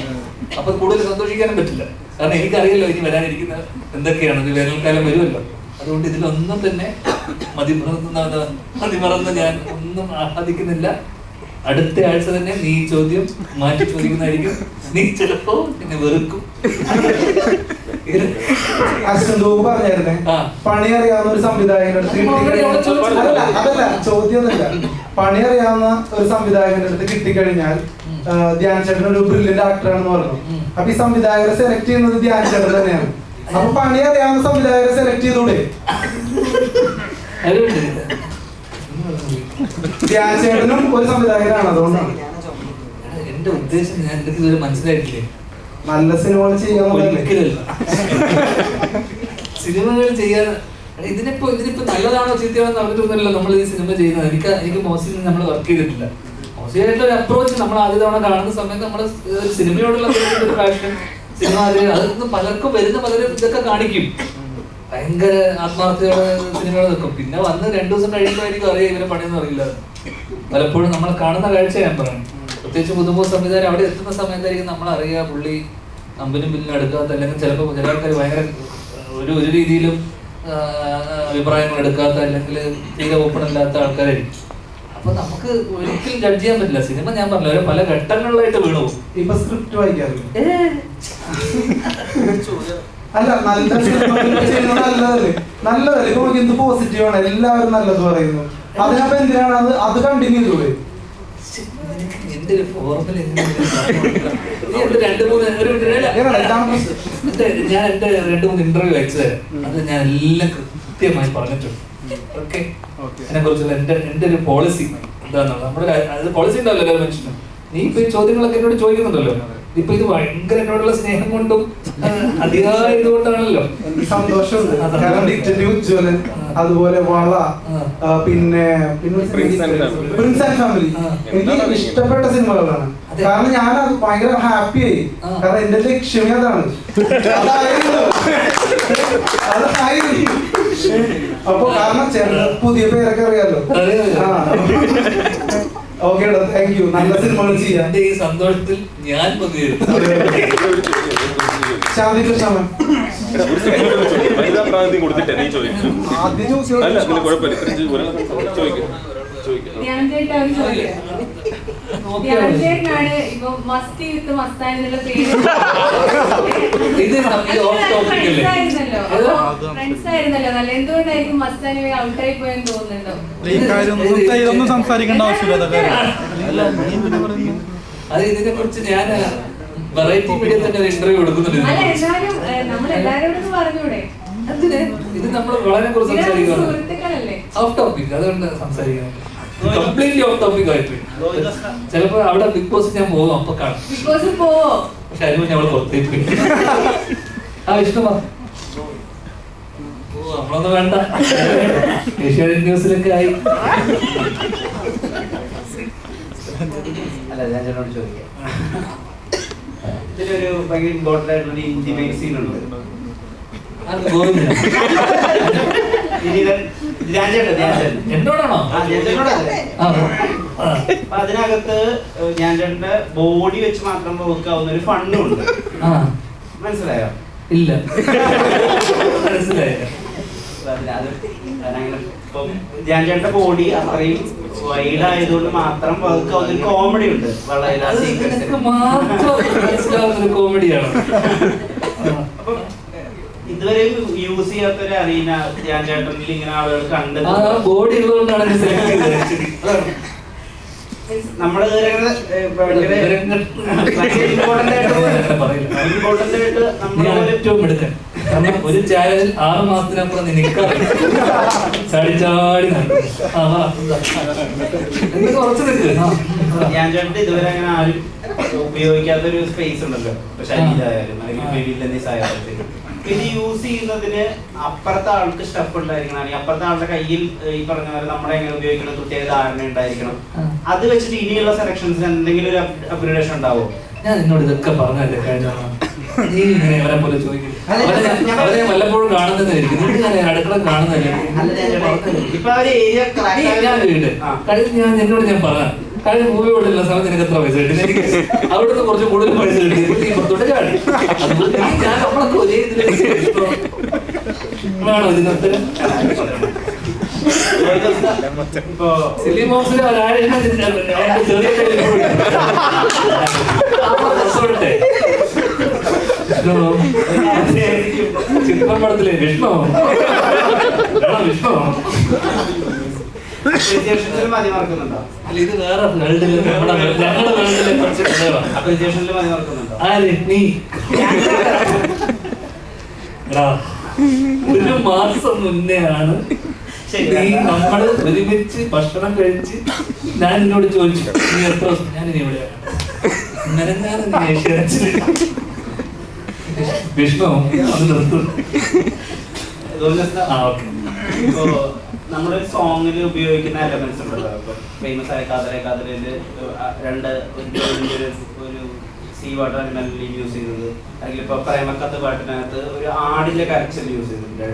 അപ്പൊ കൂടുതൽ സന്തോഷിക്കാനും പറ്റില്ല. കാരണം എനിക്കറിയാലോ ഇനി വരാനിരിക്കുന്ന എന്തൊക്കെയാണ്. ഇത് വേനൽക്കാലം വരുമല്ലോ. അതുകൊണ്ട് ഇതിലൊന്നും തന്നെ മതിമറന്ന് ഞാൻ ഒന്നും ആഹ്ലാദിക്കുന്നില്ല. അടുത്ത ആഴ്ച തന്നെ നീ ചോദ്യം മാറ്റി ചോദിക്കുന്നതായിരിക്കും. നീ ചിലപ്പോ എന്നെ വെറുക്കും. പറഞ്ഞായിരുന്നേ, പണി അറിയാവുന്ന ഒരു സംവിധായകന്റെ അടുത്ത് അതല്ല ചോദ്യമൊന്നുമില്ല. പണി അറിയാവുന്ന ഒരു സംവിധായകന്റെ അടുത്ത് കിട്ടിക്കഴിഞ്ഞാൽ ധ്യാൻ ചേട്ടൻ ഒരു ബ്രില്യന്റ് ആക്ടറാണെന്ന് പറഞ്ഞു. അപ്പൊ ഈ സംവിധായകരെ സെലക്ട് ചെയ്യുന്നത് ധ്യാൻ ചേട്ടൻ തന്നെയാണ്. അപ്പൊ പണി അറിയാവുന്ന സംവിധായകരെ സെലക്ട് ചെയ്തൂടെ? ധ്യാൻ ചേട്ടനും ഒരു സംവിധായകനാണ്, അതുകൊണ്ടാണ്. എന്റെ ഉദ്ദേശം ഞാൻ എനിക്ക് ഇതുവരെ മനസ്സിലായിട്ടില്ലേ. നല്ല സിനിമകൾ ചെയ്യാൻ സിനിമകൾ ചെയ്യാൻ ഇതിനിപ്പോ നല്ലതാണോ ചീത്തയാണോ പറഞ്ഞിട്ടൊന്നുമല്ല നമ്മൾ ഈ സിനിമ ചെയ്യുന്നത്. എനിക്ക് മോശം നമ്മൾ വർക്ക് ചെയ്തിട്ടില്ല. മോശമായിട്ടുള്ള ഒരു അപ്രോച്ച് നമ്മൾ ആദ്യ തവണ കാണുന്ന സമയത്ത് നമ്മുടെ സിനിമയോടുള്ള ഒരു പാഷൻ, സിനിമ അതൊന്നും പലർക്കും പലരും ഇതൊക്കെ കാണിക്കും. ഭയങ്കര ആത്മാർത്ഥതയോടെ സിനിമകൾ നിൽക്കും. പിന്നെ വന്ന് 2 ദിവസം കഴിയുമ്പോഴായിരിക്കും അറിയാം ഇവരെ പണിയൊന്നും അറിയില്ല. പലപ്പോഴും നമ്മൾ കാണുന്ന കാഴ്ച ഞാൻ പറയണം. പ്രത്യേകിച്ച് പുതുമുഖ സംവിധാനം അവിടെ എത്തുന്ന സമയത്തായിരിക്കും നമ്മൾ അറിയുക പുള്ളി അമ്പനും ബില്ലിനും എടുക്കാത്ത, അല്ലെങ്കിൽ ചിലപ്പോൾ ചില ആൾക്കാർ ഭയങ്കര ഒരു രീതിയിലും അഭിപ്രായങ്ങൾ എടുക്കാത്ത, അല്ലെങ്കിൽ തീരെ ഓപ്പൺ അല്ലാത്ത ആൾക്കാരായിരിക്കും. അപ്പൊ നമുക്ക് ഒരിക്കലും ജഡ്ജ് ചെയ്യാൻ പറ്റില്ല. സിനിമ ഞാൻ പറഞ്ഞ പല ഘട്ടങ്ങളിലായിട്ട് വീണു പോകും. ഇപ്പൊ സ്ക്രിപ്റ്റ് വായിക്കാറില്ല. അല്ല, നല്ല നല്ലതല്ലേ. നല്ലതല്ലേ. ഇപ്പൊ എന്ത് പോസിറ്റീവാണ്, എല്ലാവരും നല്ലത് പറയുന്നു. അതിനപ്പോ എന്തിനാണ് അത് കണ്ടിന്യൂ ചെയ്തൂടെ? എന്റെ ഒരു ഫോർമുല ഞാൻ എന്റെ 2-3 ഇന്റർവ്യൂ അയച്ചത് അത് ഞാൻ എല്ലാം കൃത്യമായി പറഞ്ഞിട്ടുണ്ട്. ഓക്കെ, അതിനെ കുറിച്ചുള്ള എന്റെ ഒരു പോളിസി എന്താണെന്നുള്ളത് നമ്മുടെ അത് പോളിസി ഉണ്ടാവല്ലോ എല്ലാ മനുഷ്യനും. നീ ഇപ്പൊ ഈ ചോദ്യങ്ങളൊക്കെ എന്നോട് ചോദിക്കുന്നുണ്ടല്ലോ, ഇപ്പൊ ഇത് ഭയങ്കര എന്നോടുള്ള സ്നേഹം കൊണ്ടും അധികമായ ഇതുകൊണ്ടാണല്ലോ. സന്തോഷമുണ്ട്. കാരണം ഡിറ്റക്റ്റീവ് ഉജ്ജ്വലൻ, അതുപോലെ വള, പിന്നെ പ്രിൻസ് ആൻഡ് ഫാമിലി എനിക്ക് ഇഷ്ടപ്പെട്ട സിനിമകളാണ്. കാരണം ഞാൻ അത് ഭയങ്കര ഹാപ്പി ആയി. കാരണം എന്റെ ലക്ഷ്യമേ അതാണ്. അപ്പൊ കാരണം പുതിയ പേരൊക്കെ അറിയാലോ. Okay, thank you. നല്ല സിനിമകൾ ചെയ്യാം. ഈ സന്തോഷത്തിൽ ഞാൻ ശാന്തി കൃഷ്ണൻ ധ്യാൻചേട്ടനാണ് ഇപ്പൊ മസ്തി വിത്ത് മസ്താൻ എന്നുള്ള പേര് ഫ്രണ്ട്സ് ആയിരുന്നല്ലോ നല്ല. എന്തുകൊണ്ടായിരിക്കും മസ്താനി ഔട്ടായി പോയെന്ന് തോന്നുന്നുണ്ടോ? ഇതൊന്നും സംസാരിക്കേണ്ട ആവശ്യമില്ല. അത് ഇതിനെ കുറിച്ച് ഞാൻ വെറൈറ്റി മീഡിയ തന്നെ ഒരു ഇന്റർവ്യൂ കൊടുക്കുന്നുണ്ട്. അല്ല, എന്നാലും നമ്മൾ എല്ലാരോടും പറഞ്ഞൂടെ? ഇത് നമ്മൾ വളരെ കുറച്ച് സംസാരിക്കുന്നത് സുഹൃത്തുക്കളല്ലേ? ഓഫ് ടോപ്പിക്, അതുകൊണ്ട് സംസാരിക്കുന്നത് കംപ്ലീറ്റ്ലി ഓഫ് ടോപ്പിക് ആയിട്ട്. ചിലപ്പോ അവിടെ ബിഗ് ബോസ് ഞാൻ പോകും, അപ്പൊ കാണും. ബിഗ് ബോസ് പോവോ? പക്ഷെ അതിന് ഞങ്ങൾ പുറത്തേക്ക് പോയി. ആ വിഷ്ണു നമ്മളൊന്നും വേണ്ട, ഏഷ്യാനെറ്റ് ന്യൂസിലൊക്കെ ആയി. അല്ല, ഞാൻ ചേട്ടനോട് ചോദിക്കാം. ഇതിലൊരു ഭയങ്കര ഇമ്പോർട്ടന്റ് ആയിട്ടുള്ള ഇന്റിമേറ്റ് സീൻ ഉണ്ട്. എന്നോടാണോ? അതിനകത്ത് ഞാൻ ചേട്ടന്റെ ബോഡി വെച്ച് മാത്രം നോക്കാവുന്ന ഒരു ഫണ്ടും ഉണ്ട്. മനസ്സിലായോ? ഇല്ല, മനസ്സിലായില്ല. ധ്യാൻ ചേട്ടന്റെ ബോഡി അത്രയും വൈഡ് ആയതുകൊണ്ട് മാത്രം വർക്കാവുന്ന ഒരു കോമഡി ഉണ്ട്. മനസ്സിലാവുന്ന കോമഡിയാണ്. അപ്പൊ ഇതുവരെ യൂസ് ചെയ്യാത്ത ഒരു അറീന ധ്യാൻ ചേട്ടനിൽ ഇങ്ങനെ ആളുകൾ കണ്ടത് ബോഡി ഉള്ളതുകൊണ്ടാണ് നമ്മള് ഒരു ചാനലിൽ 6 മാസത്തിനപ്പുറം നിൽക്കാറ് ചാടി ചാടി ഞാൻ ചേട്ടൻ ഇതുവരെ അങ്ങനെ ആരും ഉപയോഗിക്കാത്തൊരു സ്പേസ് ഉണ്ടല്ലോ, ശരീരമായാലും അല്ലെങ്കിൽ ഇത് യൂസ് ചെയ്യുന്നതിന് അപ്പുറത്തെ ആൾക്ക് സ്റ്റെപ്പ് ഉണ്ടായിരിക്കണം, അപ്പുറത്തെ ആളുടെ കയ്യിൽ ഈ പറഞ്ഞ പോലെ നമ്മളെ എങ്ങനെ ഉപയോഗിക്കുന്ന പ്രത്യേക ധാരണ ഉണ്ടായിരിക്കണം. അത് വെച്ചിട്ട് ഇനിയുള്ള സെലക്ഷൻസിന് എന്തെങ്കിലും ഒരു അപ്ഗ്രേഡേഷൻ ഉണ്ടാവോ? ഞാൻ എന്നോട് ഇതൊക്കെ പറഞ്ഞല്ലേ കഴിഞ്ഞ നീ ഇങ്ങനെ അവരെ പോലെ ചോദിക്കും. അവരെ വല്ലപ്പോഴും കാണുന്നതായിരിക്കും, അടുക്കള കാണുന്നതല്ലേ. ഞാൻ എന്നോട് ഞാൻ പറഞ്ഞ കഴിഞ്ഞ മൂവി ഓടുന്ന സമയത്ത് എനിക്ക് എത്ര പൈസ കിട്ടി, എനിക്ക് അവിടുന്ന് കുറച്ച് കൂടുതൽ പൈസ കിട്ടി, നീ പുറത്തോട്ട് ചാടി. ഞാൻ നമ്മളൊക്കെ ഒരേ ഇതിലാണോ ഇതിനകത്ത് സിലിമോസിലെ ഒരാഴ്ച ചിത്രം പടത്തിലെ വിഷ്ണു വിഷ്ണു ഇത് വേറെ ഞങ്ങളുടെ വേൾഡിലെ ആര് നീ ഒരു മാസം മുന്നെയാണ് നീ നമ്മള് ഒരുമിച്ച് ഭക്ഷണം കഴിച്ച് ഞാൻ എന്നോട് ചോദിച്ചു നീ എത്ര ദിവസം, ഞാനിനി എവിടെയാണ് വിഷ്ണു അത് നിർത്തും. നമ്മുടെ സോങ്ങിൽ ഉപയോഗിക്കുന്ന എലമെന്റ്സ് ഉണ്ടല്ലോ, ഫേമസ് ആയ കാതരയില് ഒരു സീ വാട്ടർ അനിമൽ യൂസ് ചെയ്തത്, അല്ലെങ്കിൽ ഇപ്പൊ പ്രേമക്കത്ത് പാട്ടിനകത്ത് ഒരു ആടിന്റെ കരച്ചിൽ യൂസ് ചെയ്തിട്ടുണ്ട്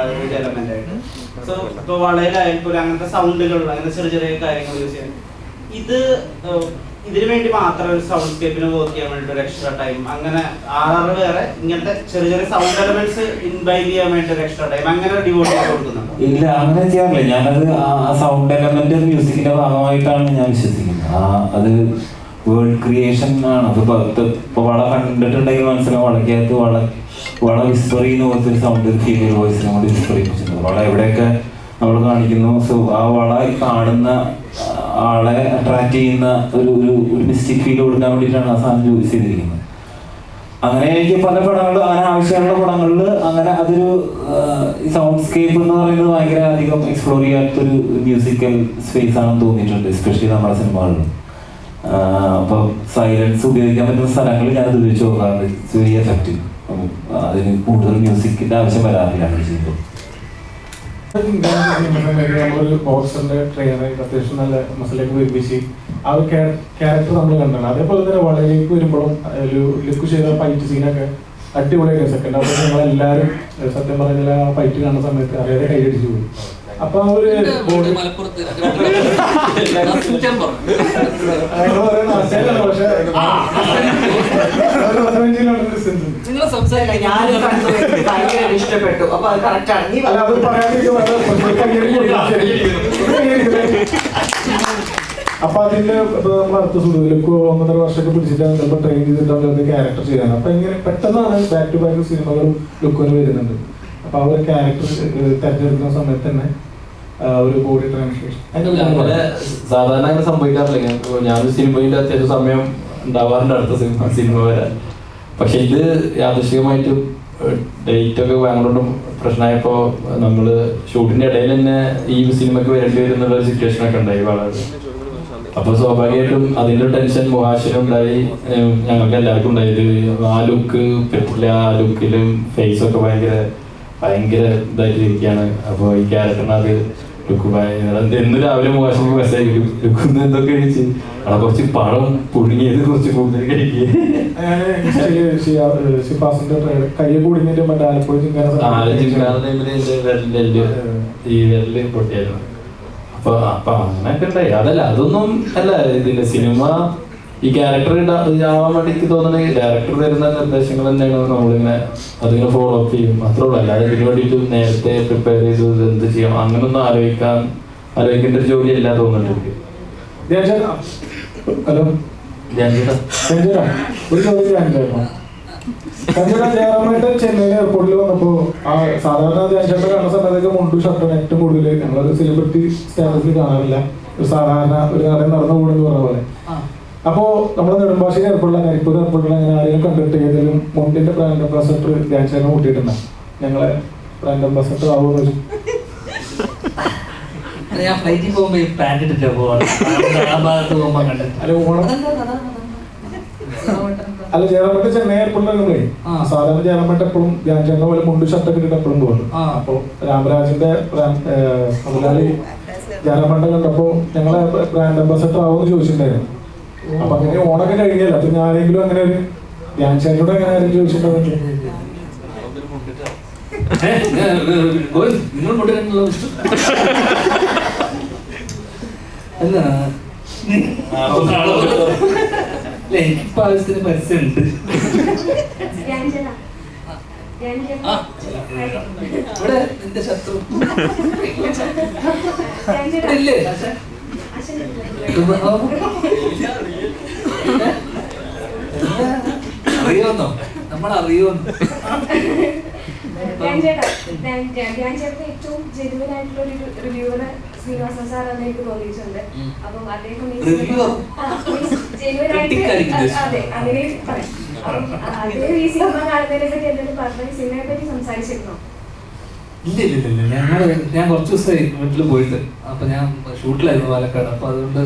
ഒരു എലമെന്റ് ആയിട്ട്. സോ ഇപ്പൊ വളയിലായാലും അങ്ങനത്തെ സൗണ്ടുകൾ, അങ്ങനെ ചെറിയ ചെറിയ കാര്യങ്ങൾ യൂസ് ചെയ്യാൻ ഇത് ഇതിനു വേണ്ടി മാത്രം ഒരു സൗണ്ട് സ്കേപ്പിന് വർക്ക് ചെയ്യാൻ വേണ്ടി ഒരു എക്സ്ട്രാ ടൈം, അങ്ങനെ ആറ് വേറെ ഇങ്ങനത്തെ ചെറിയ ചെറിയ സൗണ്ട് എലമെന്റ്സ് ഇൻവൈറ്റ് ചെയ്യാൻ വേണ്ടി ഒരു എക്സ്ട്രാ ടൈം അങ്ങനെ ഡിവോട്ട് ചെയ്ത് കൊടുക്കുന്നുണ്ട്? ഇല്ല, അങ്ങനെ ചെയ്യാറില്ല. ഞാനത് ആ സൗണ്ട് എലമെന്റ് മ്യൂസിക്കിന്റെ ഭാഗമായിട്ടാണ് ഞാൻ വിശ്വസിക്കുന്നത്. അത് വേൾഡ് ക്രിയേഷൻ ആണ്. ഇപ്പൊ വള കണ്ടിട്ടുണ്ടെങ്കിൽ മനസ്സിലാവും, വളക്കകത്ത് വള വിസ്പർ ചെയ്യുന്ന പോലത്തെ ഒരു സൗണ്ട് ഫീമെയിൽ വോയിസിനെ കൊണ്ട് വിസ്പർ ചെയ്യിപ്പിച്ചിട്ടുണ്ട്. വള എവിടെയൊക്കെ നമ്മൾ കാണിക്കുന്നു. സോ ആ വള കാണുന്ന ആളെ അട്രാക്ട് ചെയ്യുന്ന ഒരു മിസ്റ്റിക് ഫീൽ കൊടുക്കാൻ വേണ്ടിയിട്ടാണ് ആ സാധനം യൂസ് ചെയ്തിരിക്കുന്നത്. അങ്ങനെ എനിക്ക് പല പടങ്ങൾ അങ്ങനെ ആവശ്യമുള്ള പടങ്ങളിൽ അങ്ങനെ അതൊരു സൗണ്ട് സ്കേപ്പ് എന്ന് പറയുന്നത് ഭയങ്കര അധികം എക്സ്പ്ലോർ ചെയ്യാത്തൊരു മ്യൂസിക്കൽ സ്പേസ് ആണെന്ന് തോന്നിയിട്ടുണ്ട്, എസ്പെഷ്യലി നമ്മുടെ സിനിമകളിൽ. അപ്പോൾ സൈലൻസ് ഉപയോഗിക്കാൻ പറ്റുന്ന സ്ഥലങ്ങളിൽ ഞാനത് ഉപയോഗിച്ച് നോക്കാറുണ്ട്. It's very effective. അതിന് കൂടുതൽ മ്യൂസിക്കിൻ്റെ ആവശ്യം വരാറില്ല അങ്ങനെ ചെയ്യുമ്പോൾ. നമ്മളൊരു ബോക്സറിന്റെ ട്രെയിനർ അത്യാവശ്യം നല്ല മസിലേക്ക് ഉപയോഗിച്ച് ആ ഒരു ക്യാരക്ടർ നമ്മൾ കണ്ടാണ്. അതേപോലെ തന്നെ വളയിലേക്ക് വരുമ്പോഴും ഒരു ലുക്ക് ചെയ്ത ഫൈറ്റ് സീനൊക്കെ അടിപൊളിയായിട്ട് സെക്കൻഡ് അപ്പോൾ ഞങ്ങളെല്ലാവരും സത്യം പറഞ്ഞാൽ ആ ഫൈറ്റ് കാണുന്ന സമയത്ത് അറിയാതെ കൈയടിച്ചു പോയി. അപ്പൊ ആ ഒരു ഇഷ്ടപ്പെട്ടു. അപ്പൊ അത് കറക്റ്റ് ആണ്. അല്ല അത് അപ്പൊ അതിന്റെ അടുത്ത സുഖിലേക്ക് 1.5 വർഷമൊക്കെ പിടിച്ചിട്ടാണ് ചിലപ്പോൾ ട്രെയിൻ ചെയ്തിട്ടാണ് ക്യാരക്ടർ ചെയ്യാൻ. അപ്പൊ ഇങ്ങനെ പെട്ടെന്നാണ് ബാക്ക് ടു ബാക്ക് സിനിമകളും ലുക്കിന് വരുന്നുണ്ട്. അപ്പൊ ആ ഒരു ക്യാരക്ടർ തെരഞ്ഞെടുക്കുന്ന സമയത്ത് തന്നെ ഒരു ബോഡി ട്രാൻസ്ലേഷൻ സാധാരണ അങ്ങനെ സംഭവിക്കാറില്ല. ഞാനൊരു സിനിമയിൽ അത്യാവശ്യം സമയം ഉണ്ടാവാറുണ്ട് അടുത്ത സിനിമ വരാൻ. പക്ഷെ ഇത് യാദൃശ്ചികമായിട്ട് ഡേറ്റ് ഒക്കെ ബാംഗ്ലൂരിലും പ്രശ്നമായപ്പോൾ നമ്മൾ ഷൂട്ടിന്റെ ഇടയിൽ തന്നെ ഈ സിനിമയ്ക്ക് വരേണ്ടി വരുന്നുള്ള ഒരു സിറ്റുവേഷൻ ഒക്കെ ഉണ്ടായി വളരെ. അപ്പോൾ സ്വാഭാവികമായിട്ടും അതിൻ്റെ ടെൻഷൻ മുഹാശിനും ഉണ്ടായി, ഞങ്ങൾക്ക് എല്ലാവർക്കും ഉണ്ടായത്. ആ ലുക്ക് പറ്റില്ല, ആ ലുക്കിലും ഫേസൊക്കെ ഭയങ്കര ഇതായിട്ടിരിക്കുകയാണ്. അപ്പോൾ ഈ ക്യാരക്ടറിന് അത് ലുക്ക് എന്ന് രാവിലെ മുഹാശിന് മെസ്സേജ് ലുക്ക് എന്തൊക്കെ കഴിച്ച് അവിടെ കുറച്ച് പഴം പുഴുങ്ങിയത് കുറച്ച് കൂടുതൽ കഴിക്കുക. കയ്യെ കുടുങ്ങിയിട്ട് മറ്റേ ആലപ്പുഴ ഈ വിരല് പൊട്ടിയായിരുന്നു. അപ്പൊ അങ്ങനെയൊക്കെ ഉണ്ടായി. അതല്ല അതൊന്നും അല്ല ഇതിന്റെ സിനിമ ഈ ക്യാരക്ടർ ആവാൻ വേണ്ടിക്ക് തോന്നുന്നത് ഡയറക്ടർ തരുന്ന നിർദ്ദേശങ്ങൾ തന്നെയാണ് നമ്മളിങ്ങനെ അതിങ്ങനെ ഫോളോ അപ്പ് ചെയ്യും, മാത്രമേ ഉള്ളൂ. അല്ലാതെ ഇതിന് വേണ്ടിയിട്ട് നേരത്തെ പ്രിപ്പയർ ചെയ്ത് എന്ത് ചെയ്യാം അങ്ങനൊന്നും ആലോചിക്കേണ്ട ഒരു ജോലിയല്ല തോന്നുന്നുണ്ട്. ഹലോ ഒരു ചോദ്യം ജയറാമായിട്ട് ചെന്നൈ എയർപോർട്ടിൽ വന്നപ്പോ ആ സാധാരണ ധ്യാൻചേട്ടൻ കാണുന്ന സമയത്തൊക്കെ മുണ്ടു ഷർട്ടാണ് ഏറ്റവും കൂടുതൽ ഞങ്ങളൊരു സെലിബ്രിറ്റി സ്റ്റാറ്റസിൽ കാണാറില്ല. ഒരു സാധാരണ ഒരു നടൻ നടന്നു പോകുന്നത് പറഞ്ഞ പോലെ. അപ്പോ നമ്മുടെ നെടുമ്പാശ്ശേരി എയർപോർട്ടിലെ കരിപ്പൂർ എയർപോർട്ടിൽ അങ്ങനെ ആരെങ്കിലും കണ്ടിട്ട് ഏതെങ്കിലും മുണ്ടിന്റെ ബ്രാൻഡ് അംബാസഡർ ധ്യാൻചേട്ടനെ കൂട്ടിയിട്ടുണ്ടോ? ഞങ്ങളെ ബ്രാൻഡ് അംബാസഡർ ആവുമെന്ന് വെച്ചു. ഞാൻ ഫ്ലൈറ്റിൽ പോകുമ്പോ ഈ പാന്റ് ഇട്ടിട്ട് പോവാണ്. അല്ല ഓണം അല്ല ജയറാമേട്ട ചെന്നൈ എയർപോർട്ടിലെ സാധാരണ ജയറാമേട്ട എപ്പോഴും ധ്യാൻചേട്ടനെ പോലെ മുണ്ട് ഷർട്ടൊക്കെ ഇട്ടിട്ട് എപ്പോഴും പോകുന്നു. അപ്പൊ രാമരാജിന്റെ മുതലാളി ജയറാമേട്ട കണ്ടപ്പോ ഞങ്ങളെ ബ്രാൻഡ് അംബാസഡർ ആവുമെന്ന് ചോദിച്ചിട്ടുണ്ടായിരുന്നു. അപ്പൊ അങ്ങനെ ഓണൊക്കെ കഴിഞ്ഞല്ലോ. അപ്പൊ ഞാനെങ്കിലും അങ്ങനെ ഒരു ധ്യാൻചേട്ടനോട് അങ്ങനെ ആരും ചോദിച്ചിട്ടുണ്ടെങ്കിൽ എനിക്കിപ്പോ ആവശ്യത്തിന് പരസ്യമുണ്ട്. ഇവിടെ നിന്റെ ശത്രു ഇല്ലേ? അറിയോന്നോ? നമ്മളറിയോന്ന് ഏറ്റവും ജെന്യുവൻ ആയിട്ടുള്ള ഒരു റിവ്യൂവർ ശ്രീനിവാസൻ സാർ എന്ന് എനിക്ക് തോന്നിയിട്ടുണ്ട്. അപ്പം അദ്ദേഹം ജെന്യുവൻ ആയിട്ട് അതെ അങ്ങനെ പറയാം. അപ്പം അദ്ദേഹം ഈ സിനിമ കാണുന്നതിനെ പറ്റി എന്തെങ്കിലും പറഞ്ഞു, സിനിമയെ പറ്റി സംസാരിച്ചിരുന്നോ? ഇല്ല ഞാൻ കുറച്ച് ദിവസമായി വീട്ടിൽ പോയിട്ട്. അപ്പൊ ഞാൻ ഷൂട്ടിലായിരുന്നു പാലക്കാട്. അപ്പൊ അതുകൊണ്ട്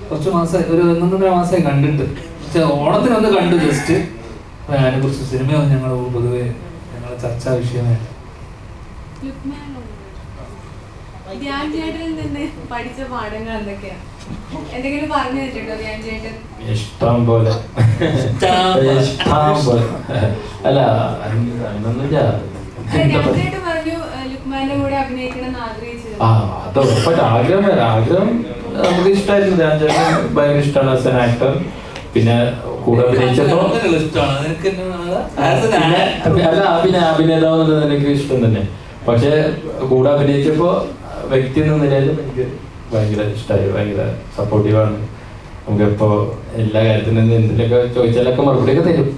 കുറച്ച് മാസമായി, ഒരു 1.5 മാസമായി കണ്ടിട്ട്. പക്ഷെ ഓണത്തിനൊന്ന് കണ്ടു ജസ്റ്റ്. അതിനെ കുറിച്ച് സിനിമയൊന്നും ഞങ്ങൾ പൊതുവെ ഞങ്ങളെ ചർച്ചാ വിഷയമായിട്ട്. ധ്യാൻ ചേട്ടനിൽ നിന്ന് പഠിച്ച പാഠങ്ങൾ എന്തൊക്കെയാ? എന്തെങ്കിലും പറഞ്ഞു വെച്ചിട്ടോ ധ്യാൻ ചേട്ടൻ? ഇഷ്ടം പോലെ അല്ല അങ്ങനൊന്നുമില്ല. ധ്യാൻ പറഞ്ഞു ലുക്മാന്റെ കൂടെ അഭിനയിക്കണം ആഗ്രഹിച്ചത്. അത് ഉറപ്പായിട്ട് ആഗ്രഹം നമുക്ക് ഇഷ്ടമായിരുന്നു. ധ്യാൻ ചേട്ടൻ ഭയങ്കര ഇഷ്ടമാണ് ആസ് എൻ ആക്ടർ. പിന്നെ കൂടെ അഭിനയിച്ചപ്പോ അഭിനേതാവ് എന്നുള്ളത് എനിക്ക് ഇഷ്ടം തന്നെ. പക്ഷെ കൂടെ അഭിനയിച്ചപ്പോ വ്യക്തി എന്ന നിലയിലും എനിക്ക് ഭയങ്കര ഇഷ്ടമായി, ഭയങ്കര സപ്പോർട്ടീവാണ്. നമുക്കിപ്പോ എല്ലാ കാര്യത്തിനും എന്തിനൊക്കെ ചോദിച്ചാലൊക്കെ മറുപടിയൊക്കെ തരും.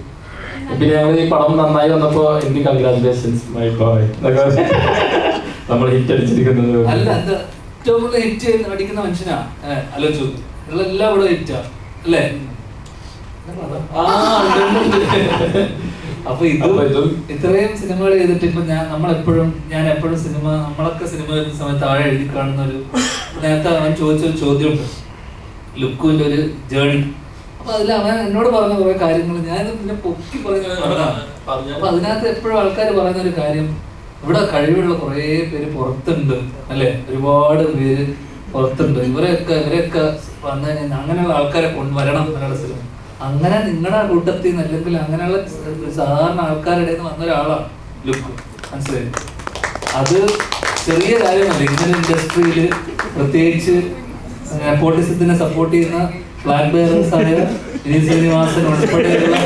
പിന്നെ ഞങ്ങൾ ഈ പടം നന്നായി വന്നപ്പോ എനിക്ക് കൺഗ്രാജുലേഷൻസ് മൈ ബോയ് നമ്മൾ ഹിറ്റ് അടിച്ചിരിക്കുന്നത്. അല്ല, എന്താ ഏറ്റവും കൂടുതൽ ഹിറ്റ് അടിക്കുന്ന മനുഷ്യനാ ആലോചിച്ചു. എല്ലാം ഇവിടെ ഹിറ്റാ അല്ലേ? അപ്പൊ ഇത്രയും സിനിമകൾ ചെയ്തിട്ട് ഇപ്പൊ ഞാൻ എപ്പോഴും സിനിമ, നമ്മളൊക്കെ സിനിമ വരുന്ന സമയത്ത് താഴെ എഴുതി കാണുന്ന ഒരു, നേരത്തെ അവൻ ചോദിച്ചൊരു ചോദ്യമുണ്ട്, ലുക്കുവിന്റെ ഒരു ജേണി. അപ്പൊ അതിൽ അവൻ എന്നോട് പറഞ്ഞ കുറെ കാര്യങ്ങൾ ഞാൻ പിന്നെ പൊക്കി പറഞ്ഞ. അപ്പൊ അതിനകത്ത് എപ്പോഴും ആൾക്കാർ പറയുന്ന ഒരു കാര്യം, ഇവിടെ കഴിവുള്ള കുറെ പേര് പുറത്തുണ്ട് അല്ലെ, ഒരുപാട് പേര് പുറത്തുണ്ട്. ഇവരെയൊക്കെ വന്ന് അങ്ങനെയുള്ള ആൾക്കാരെ കൊണ്ടുവരണം എന്നുള്ള സിനിമ. അങ്ങനെ നിങ്ങളുടെ കൂട്ടത്തിൽ നിന്ന് അല്ലെങ്കിൽ അങ്ങനെയുള്ള സാധാരണ ആൾക്കാരുടെ വന്ന ഒരാളാണ് ലുക്ക്, മനസ്സിലായി? അത് ചെറിയ കാര്യമല്ല. ഇങ്ങനെ ഇൻഡസ്ട്രിയിൽ പ്രത്യേകിച്ച് നെപ്പോട്ടിസത്തിനെ സപ്പോർട്ട് ചെയ്യുന്ന ബ്ലാക്ക് ബെയറേഴ്സ് ആയ വിനീത് ശ്രീനിവാസൻ ഉൾപ്പെടെയുള്ള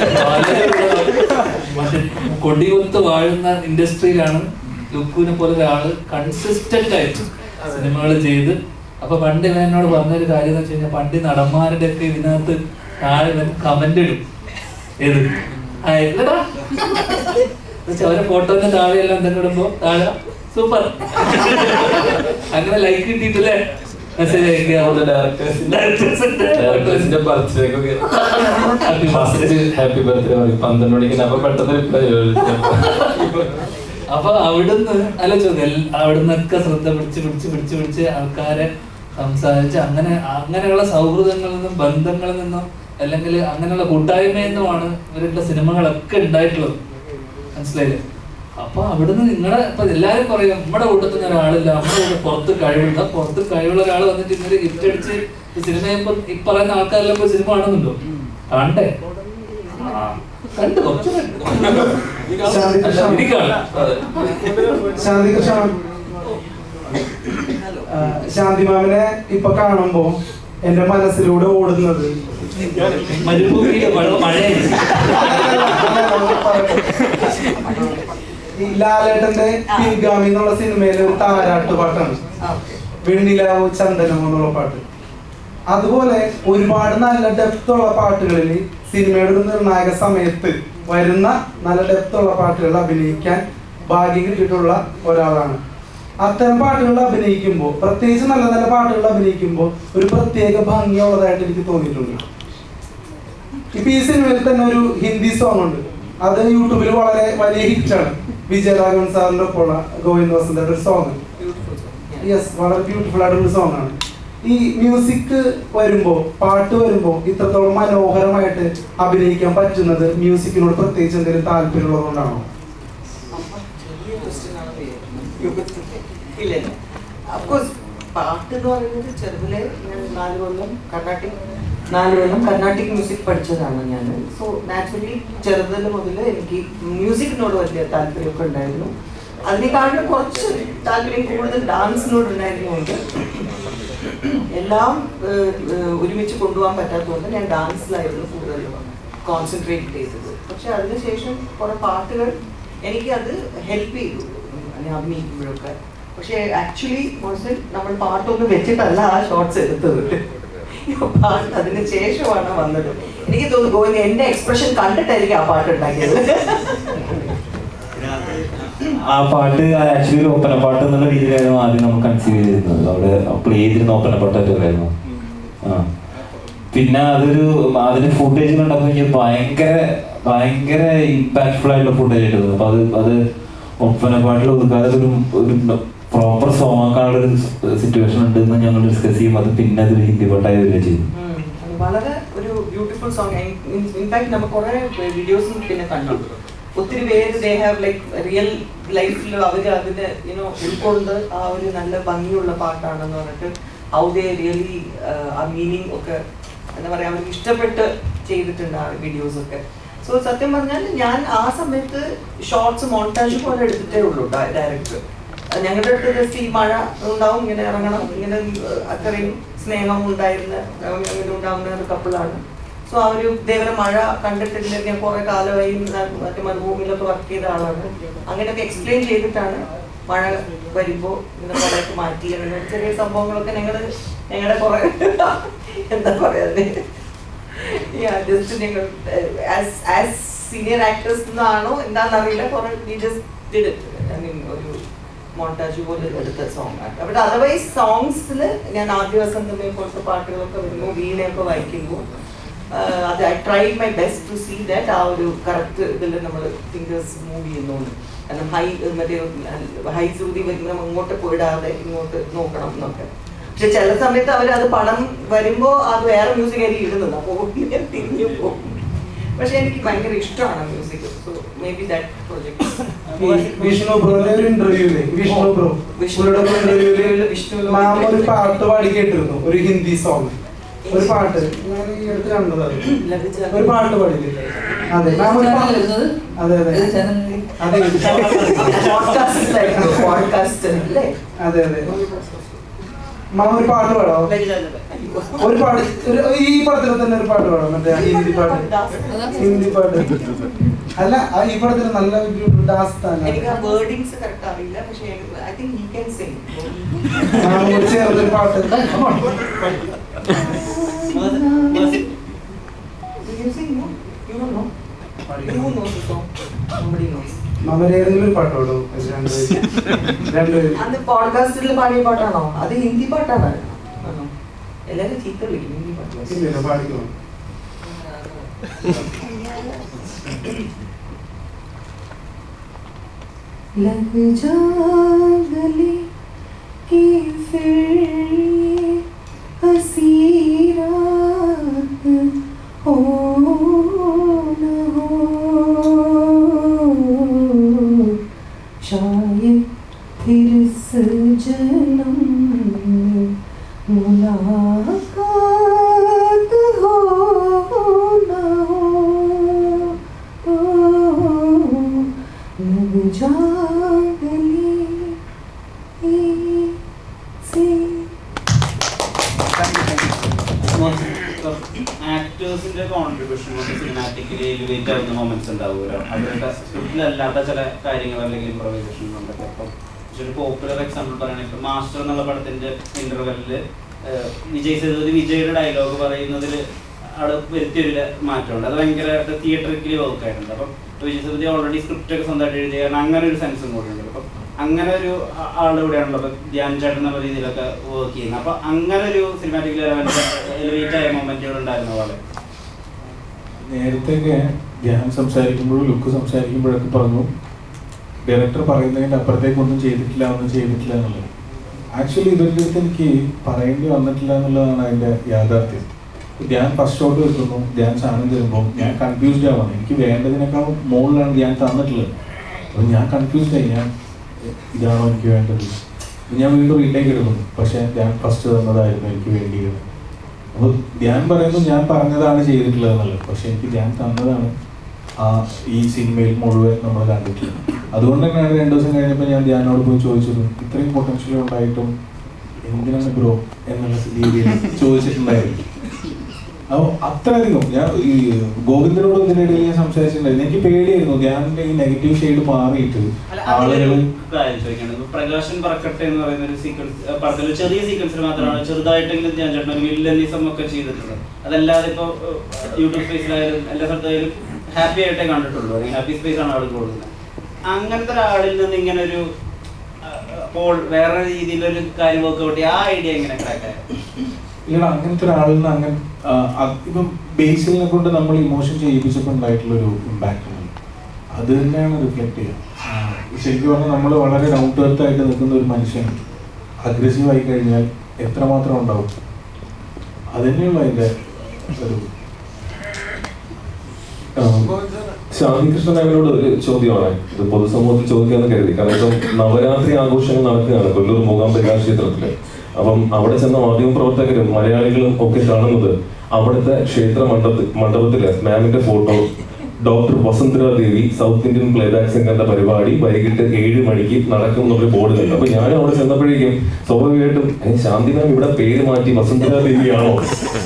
കൊടികൊത്ത് വാഴുന്ന ഇൻഡസ്ട്രിയിലാണ് ലുക്കുവിനെ പോലെ ഒരാള് കൺസിസ്റ്റന്റ് ആയിട്ട് സിനിമകൾ ചെയ്ത്. അപ്പൊ പണ്ട് ഇവൻ എന്നോട് പറഞ്ഞൊരു കാര്യം എന്ന് വെച്ച് കഴിഞ്ഞാൽ, പണ്ട് നടന്മാരുടെ ഒക്കെ ഇതിനകത്ത് താഴെ കമന്റ് ഇടും. ഏത് ഇല്ലടാ അവരെ ഫോട്ടോന്റെ താഴെയെല്ലാം എന്തെങ്കിലും ഇടുമ്പോ താഴെ സൂപ്പർ അങ്ങനെ ലൈക്ക് കിട്ടിയിട്ടില്ലേ, മെസ്സേജ് അയക്കുക. ഹാപ്പി ബർത്ത്ഡേ 12 മണിക്ക് അപ്പൊ പെട്ടെന്ന് റിപ്ലൈ. അപ്പൊ അവിടുന്ന് അവിടുന്നൊക്കെ ശ്രദ്ധ പിടിച്ച് ആൾക്കാരെ സംസാരിച്ച് അങ്ങനെയുള്ള സൗഹൃദങ്ങളിൽ നിന്നും ബന്ധങ്ങളിൽ നിന്നും അല്ലെങ്കിൽ അങ്ങനെയുള്ള കൂട്ടായ്മയിൽ നിന്നുമാണ് ഇവരുടെ സിനിമകളൊക്കെ ഉണ്ടായിട്ടുള്ളത്, മനസ്സിലായില്ലേ? അപ്പൊ അവിടുന്ന് നിങ്ങളെ ഇപ്പൊ എല്ലാരും പറയും നമ്മുടെ കൂട്ടത്തിൽ ഒരാളില്ല, നമ്മുടെ കൂടെ പുറത്ത് കഴിവുള്ള ഒരാൾ വന്നിട്ട് ഇന്നലെ ഗിഫ്റ്റ് അടിച്ച് സിനിമ ഈ പറയുന്ന ആൾക്കാരെല്ലാം പോയി സിനിമ കാണുന്നുണ്ടോ? കാണണ്ടേ? കണ്ടു, കുറച്ച് ശാന്തിമാമനെ ഇപ്പൊ കാണുമ്പോ എന്റെ മനസ്സിലൂടെ ഓടുന്നത് ഈ ലാലേട്ടന്റെ പിൻഗാമി എന്നുള്ള സിനിമയിലെ ഒരു താരാട്ട് പാട്ടാണ്, വെണ്ണിലാവോ ചന്ദനമോ എന്നുള്ള പാട്ട്. അതുപോലെ ഒരുപാട് നല്ല ഡെപ്ത് ഉള്ള പാട്ടുകളിൽ സിനിമയുടെ ഒരു നിർണായക സമയത്ത് വരുന്ന നല്ല ഡെപ്ത് ഉള്ള പാട്ടുകളിൽ അഭിനയിക്കാൻ ഭാഗ്യം കിട്ടിയിട്ടുള്ള ഒരാളാണ്. അത്തരം പാട്ടുകളിൽ അഭിനയിക്കുമ്പോൾ, പ്രത്യേകിച്ച് നല്ല നല്ല പാട്ടുകളിൽ അഭിനയിക്കുമ്പോൾ ഒരു പ്രത്യേക ഭംഗിയുള്ളതായിട്ട് എനിക്ക് തോന്നിയിട്ടുണ്ട്. ഇപ്പൊ ഈ സിനിമയിൽ തന്നെ ഒരു ഹിന്ദി സോങ് ഉണ്ട്, അത് യൂട്യൂബിൽ വളരെ വലിയ ഹിറ്റാണ്. വിജയരാഘവൻ സാറിന്റെ ഒപ്പമുള്ള ഗോവിന്ദ് വസന്തയുടെ ഒരു സോങ്. യെസ്, വളരെ ബ്യൂട്ടിഫുൾ ആയിട്ടുള്ള സോങ് ആണ്. ഈ മ്യൂസിക് വരുമ്പോ, പാട്ട് വരുമ്പോ ഇത്രത്തോളം മനോഹരമായിട്ട് അഭിനയിക്കാൻ പറ്റുന്നത് മ്യൂസിക്കിനോട് പ്രത്യേകിച്ച് എന്തെങ്കിലും താല്പര്യമുള്ളത് കൊണ്ടാണോ? പാട്ട് എന്ന് പറയുന്നത് ചെറുതിലെ ഞാൻ 4 കൊല്ലം കർണാട്ടിക് മ്യൂസിക് പഠിച്ചതാണ് ഞാൻ. സോ നാച്ചുറലി ചെറുതിൽ മുതൽ എനിക്ക് മ്യൂസിക്കിനോട് വലിയ താല്പര്യമൊക്കെ ഉണ്ടായിരുന്നു. അതിനേക്കാളും കുറച്ച് താല്പര്യം കൂടുതൽ ഡാൻസിനോട് ഉണ്ടായിരുന്നുകൊണ്ട് എല്ലാം ഒരുമിച്ച് കൊണ്ടുപോകാൻ പറ്റാത്തതുകൊണ്ട് ഞാൻ ഡാൻസിലായിരുന്നു കൂടുതൽ കോൺസെൻട്രേറ്റ് ചെയ്തത്. പക്ഷെ അതിനുശേഷം കുറെ പാട്ടുകൾ എനിക്ക് അത് ഹെൽപ്പ് ചെയ്തു അഭിനയിക്കുമ്പോഴൊക്കെ. പക്ഷെ ആക്ച്വലി മോശം നമ്മൾ പാട്ടൊന്നും വെച്ചിട്ടല്ല ആ ഷോർട്സ് എടുത്തത്, പാട്ട് അതിന് ശേഷമാണ് വന്നത്. എനിക്ക് തോന്നുന്നു എന്റെ എക്സ്പ്രഷൻ കണ്ടിട്ടായിരിക്കും ആ പാട്ട് ഉണ്ടാക്കിയത്. ആ പാട്ട് ആക്ച്വലി ഒരു ഓപ്പന പാട്ട് എന്നുള്ള രീതിയിലായിരുന്നു ആദ്യം നമ്മൾ കൺസീവ് ചെയ്തിരുന്നത്. അവിടെ പ്ലേ ചെയ്തിരുന്ന ഓപ്പന പാട്ടായിട്ടായിരുന്നു. പിന്നെ അതിന് ഫുട്ടേജ് കണ്ടപ്പോൾ എനിക്ക് ഭയങ്കര ഇമ്പാക്ട്ഫുൾ ആയിട്ടുള്ള ഫുട്ടേജ് ആയിട്ട്. അപ്പൊ അത് ഒപ്പന പാട്ടിൽ ഒതുക്കാതെ ഒരു പ്രോപ്പർ സോങ് ആക്കാനുള്ള ഒരു സിറ്റുവേഷൻ ഉണ്ടെന്ന് ഞങ്ങൾ ഡിസ്കസ് ചെയ്യും. അത് പിന്നെ അതൊരു ഹിന്ദി പാട്ടായി വരിക ചെയ്തു. വളരെ ഒരു ബ്യൂട്ടിഫുൾ സോങ്. ഇൻഫാക്ട് നമ്മൾ കുറെ വീഡിയോസും പിന്നെ കണ്ടു. ഒത്തിരി പേര് ദേ ഹാവ് ലൈക്ക് റിയൽ ലൈഫിൽ അവർ അതിന് ഉൾക്കൊണ്ട് ആ ഒരു നല്ല ഭംഗിയുള്ള പാട്ടാണെന്ന് പറഞ്ഞിട്ട് ഹൗ ദേ റിയലി ആ മീനിങ് ഒക്കെ എന്താ പറയാ അവർക്ക് ഇഷ്ടപ്പെട്ട് ചെയ്തിട്ടുണ്ട് ആ വീഡിയോസ് ഒക്കെ. സോ സത്യം പറഞ്ഞാൽ ഞാൻ ആ സമയത്ത് ഷോർട്സ് മോണ്ടാജ് പോലെ എടുത്തിട്ടേ ഉള്ളൂ ഡയറക്ടർ. ഞങ്ങളുടെ അടുത്ത് ജസ്റ്റ് ഈ മഴ ഉണ്ടാവും, ഇങ്ങനെ ഇറങ്ങണം, ഇങ്ങനെ അത്രയും സ്നേഹം ഉണ്ടായിരുന്ന അങ്ങനെ ഉണ്ടാവുന്ന ഒരു കപ്പിളാണ്. സോ ആ ഒരു ഇതേവരെ മഴ കണ്ടിട്ടില്ല, ഞാൻ കുറെ കാലമായി മറ്റേ മരുഭൂമിയിലൊക്കെ വർക്ക് ചെയ്ത ആളാണ്. അങ്ങനെയൊക്കെ എക്സ്പ്ലെയിൻ ചെയ്തിട്ടാണ് മഴ വരുമ്പോൾ ഇങ്ങനെ കുറേയൊക്കെ മാറ്റി അങ്ങനെ ചെറിയ സംഭവങ്ങളൊക്കെ ഞങ്ങളുടെ കുറെ എന്താ പറയാതെ ജസ്റ്റ് ഞങ്ങൾ ആസ് സീനിയർ ആക്ടേഴ്സ് എന്നാണോ എന്താണെന്നറിയില്ല, കുറെ ഒരു മോണ്ടാജ് പോലെ എടുത്ത സോങ് ആണ്. ബട്ട് അതർവൈസ് സോങ്സിൽ ഞാൻ ആദ്യവസന്തമേ പോലത്തെ പാട്ടുകളൊക്കെ വരുമ്പോൾ വീണയൊക്കെ വായിക്കുമ്പോൾ അത് I try my best to see that ആ ഒരു കറക്റ്റ് ഇതിൽ നമ്മൾ ഫിംഗേഴ്സ് മൂവ് ചെയ്യുന്നുണ്ട്. കാരണം മറ്റേ ഹൈ ശ്രുതി വരുമ്പോൾ അങ്ങോട്ട് പോയിടാതെ ഇങ്ങോട്ട് നോക്കണം എന്നൊക്കെ. പക്ഷെ ചില സമയത്ത് അത് പടം വരുമ്പോൾ അത് വേറെ മ്യൂസിക് ആയിരിക്കും ഇടുന്നത്, അപ്പോൾ തിരിഞ്ഞു പോകും. പക്ഷെ എനിക്ക് ഭയങ്കര ഇഷ്ടമാണ് music. So maybe that project. Vishnu ബ്രോയുടെ ഒരു ഇന്റർവ്യൂല് മാം ഒരു പാട്ട് പാടി കേട്ടിരുന്നു, ഒരു ഹിന്ദി സോങ്, ഒരു പാട്ട് ഞാൻ ഈ അടുത്ത് കണ്ടത്. ഒരു പാട്ട് പാടില്ലേ? അതെ മാം ഒരു പാട്ട്. അതെ അതെ അതെ അതെ അതെ മാം ഒരു പാട്ട് പാടാം. ഒരു പാട്ട് ഈ പടത്തിൽ തന്നെ ഒരു പാട്ട് പാടാം, മറ്റേ ഹിന്ദി പാട്ട്. ഹിന്ദി പാട്ട് അല്ല, ഈ പടത്തിൽ നല്ല ഡാൻസ് തന്നെ. എനിക്ക് ആ വേർഡിങ്സ് കറക്റ്റ് അറിയില്ല, പക്ഷേ I think he can sing. ചേർന്നൊരു പാട്ട്. ഏതെങ്കിലും ഒരു പാട്ട് പാടും. അന്ന് പോഡ്കാസ്റ്റിൽ പാടിയ പാട്ടാണോ? അത് ഹിന്ദി പാട്ടാണ്. എല്ലാരും ചീത്ത വിളിക്കും ഹിന്ദി പാട്ട്. പാടിക്കോ. लग जा गले की फिर हंसी रात हो न हो, शायद फिर इस जन्म में मुलाकात हो न हो, लग जा ആക്ടേഴ്സിന്റെ കോൺട്രിബ്യൂഷൻ കൊണ്ട് സിനിമാറ്റിക്കലി എലിവേറ്റ് ആവുന്ന മൊമെന്റ്സ് ഉണ്ടാവുമല്ലോ, അവരുടെ സ്ക്രിപ്റ്റിലല്ലാത്ത ചില കാര്യങ്ങൾ അല്ലെങ്കിൽ ഇംപ്രവൈസേഷൻ കൊണ്ടൊക്കെ. അപ്പം ഒരു പോപ്പുലർ എക്സാമ്പിൾ പറയുകയാണെങ്കിൽ മാസ്റ്റർ എന്നുള്ള പടത്തിന്റെ ഇന്റർവെല്ലില് വിജയ് സേതുപതി വിജയുടെ ഡയലോഗ് പറയുന്നതിൽ അവിടെ വരുത്തിയൊരു മാറ്റമുണ്ട്. അത് ഭയങ്കര തിയേറ്ററിക്കലി വർക്ക് ആയിട്ടുണ്ട്. അപ്പം വിജയ് സേതുപതി ഓൾറെഡി സ്ക്രിപ്റ്റ് ഒക്കെ സ്വന്തമായിട്ട് എഴുതിയ അങ്ങനെ ഒരു സെൻസും കൂടി ഉണ്ട്. അപ്പം അങ്ങനെ ഒരു ആളിവിടെയാണല്ലോ ഇപ്പൊ ധ്യാൻ ചേട്ടൻ എന്നുള്ള രീതിയിലൊക്കെ വർക്ക് ചെയ്യുന്നത്. അപ്പൊ അങ്ങനെ ഒരു സിനിമാറ്റിക്കലി എലിവേറ്റ് ആയ മൊമെന്റുകൾ ഉണ്ടായിരുന്ന പോലെ. നേരത്തെ ധ്യാൻ സംസാരിക്കുമ്പോഴും ലുക്ക് സംസാരിക്കുമ്പോഴൊക്കെ പറഞ്ഞു ഡയറക്ടർ പറയുന്നതിൻ്റെ അപ്പുറത്തേക്കൊന്നും ചെയ്തിട്ടില്ല എന്നുള്ളത്. ആക്ച്വലി ഇവരുടെ അടുത്ത് എനിക്ക് പറയേണ്ടി വന്നിട്ടില്ല എന്നുള്ളതാണ് അതിൻ്റെ യാഥാർത്ഥ്യം. ധ്യാൻ ഫസ്റ്റ് ഷോട്ട് വെക്കുന്നു, ധ്യാൻ സാധനം തരുമ്പോൾ ഞാൻ കൺഫ്യൂസ്ഡ് ആവാണ്. എനിക്ക് വേണ്ടതിനേക്കാൾ മുകളിലാണ് ധ്യാൻ തന്നിട്ടുള്ളത്. അപ്പോൾ ഞാൻ കൺഫ്യൂസ്ഡ് ആയി, ഞാൻ ഇതാണോ എനിക്ക് വേണ്ടത്. ഞാൻ വീണ്ടും റീടേക്ക് എടുക്കുന്നു, പക്ഷേ ധ്യാൻ ഫസ്റ്റ് തന്നതായിരുന്നു എനിക്ക് വേണ്ടിയത്. അപ്പോൾ ധ്യാൻ പറയുന്നു ഞാൻ പറഞ്ഞതാണ് ചെയ്തിട്ടുള്ളത് എന്നുള്ളത്, പക്ഷെ എനിക്ക് ധ്യാൻ തന്നതാണ് ഈ സിനിമയിൽ മുഴുവൻ നമ്മൾ കണ്ടിട്ടില്ല. അതുകൊണ്ട് തന്നെയാണ് 2 ദിവസം കഴിഞ്ഞപ്പോൾ ഞാൻ ധ്യാനോട് പോയി ചോദിച്ചത്, ഇത്രയും പൊട്ടൻഷ്യൽ ഉണ്ടായിട്ടും എന്തിനാണ് ബ്രോ എന്നുള്ള രീതിയിൽ ചോദിച്ചിട്ടുണ്ടായിരുന്നു. അപ്പോൾ അത്രയധികം ഞാൻ ഈ ഗോവിന്ദനോട് ഇതിനിടയിൽ ഞാൻ സംസാരിച്ചിട്ടുണ്ടായിരുന്നു. എനിക്ക് പേടിയായിരുന്നു ധ്യാനിന്റെ ഈ നെഗറ്റീവ് ഷെയ്ഡ് മാറിയിട്ട് ആളുകൾ. പ്രകാശൻ പറക്കട്ടെ എന്ന് പറയുന്ന ഒരു സീക്വൻസ് പടത്തിൽ ചെറിയ സീക്വൻസിൽ മാത്രമാണ് ചെറുതായിട്ടെങ്കിലും ധ്യാൻ ചേട്ടൻ ഒരു വില്ലനിസം ഒക്കെ ചെയ്തിട്ടുള്ളത്. അതല്ലാതെ ഇപ്പൊ യൂട്യൂബ് സ്പേസിലായാലും എല്ലാ സ്ഥലത്തായാലും ഹാപ്പി ആയിട്ടേ കണ്ടിട്ടുള്ളൂ. അല്ലെങ്കിൽ ഹാപ്പി സ്പേസ് ആണ് ആൾ കൊടുക്കുന്നത്. അങ്ങനത്തെ ഒരാളിൽ നിന്ന് ഇങ്ങനെ ഒരു അപ്പോൾ വേറെ രീതിയിലൊരു കാര്യം വർക്ക്ഔട്ട് ആ ഐഡിയ എങ്ങനെ ക്രാക്കായിരുന്നു? ഇല്ല, അങ്ങനത്തെ ഒരാളിൽ നിന്ന് അങ്ങനെ ഇപ്പം ബേസിലിനെ കൊണ്ട് നമ്മൾ ഇമോഷൻ ചെയ്യിപ്പിച്ചപ്പോൾ ഉണ്ടായിട്ടുള്ളൊരു ഇമ്പാക്റ്റ് ഉണ്ട്. അത് തന്നെയാണ് റിഫ്ലക്ട് ചെയ്യുക. ശരിക്കും പറഞ്ഞാൽ നമ്മൾ വളരെ ഡൗൺ ടു എർത്ത് ആയിട്ട് നിൽക്കുന്ന ഒരു മനുഷ്യൻ അഗ്രസീവ് ആയി കഴിഞ്ഞാൽ എത്രമാത്രം ഉണ്ടാവും, അത് തന്നെയുള്ള അതിൻ്റെ ഒരു. ശാന്തികൃഷ്ണൻ മേനോനോട് ഒരു ചോദ്യമാണ്, ഇത് പൊതുസമൂഹത്തിൽ ചോദിക്കാമെന്ന് കരുതി. കാരണം ഇപ്പം നവരാത്രി ആഘോഷങ്ങൾ നടക്കുകയാണ് കൊല്ലൂർ മൂകാംബിക ക്ഷേത്രത്തില്. അപ്പം അവിടെ ചെന്ന മാധ്യമപ്രവർത്തകരും മലയാളികളും ഒക്കെ കാണുന്നത് അവിടുത്തെ ക്ഷേത്ര മണ്ഡപത്തില് മാമിന്റെ ഫോട്ടോ, ഡോക്ടർ വസുന്ധര ദേവി സൗത്ത് ഇന്ത്യൻ പ്ലേബാക്ക് സിംഗറിന്റെ പരിപാടി വൈകിട്ട് 7 മണിക്ക് നടക്കും എന്നൊരു ബോർഡ് കണ്ടു. അപ്പൊ ഞാൻ അവിടെ ചെന്നപ്പോഴേക്കും സ്വാഭാവികമായിട്ടും ശാന്തി മാം ഇവിടെ പേര് മാറ്റി വസുന്ധര ദേവിയാണോ,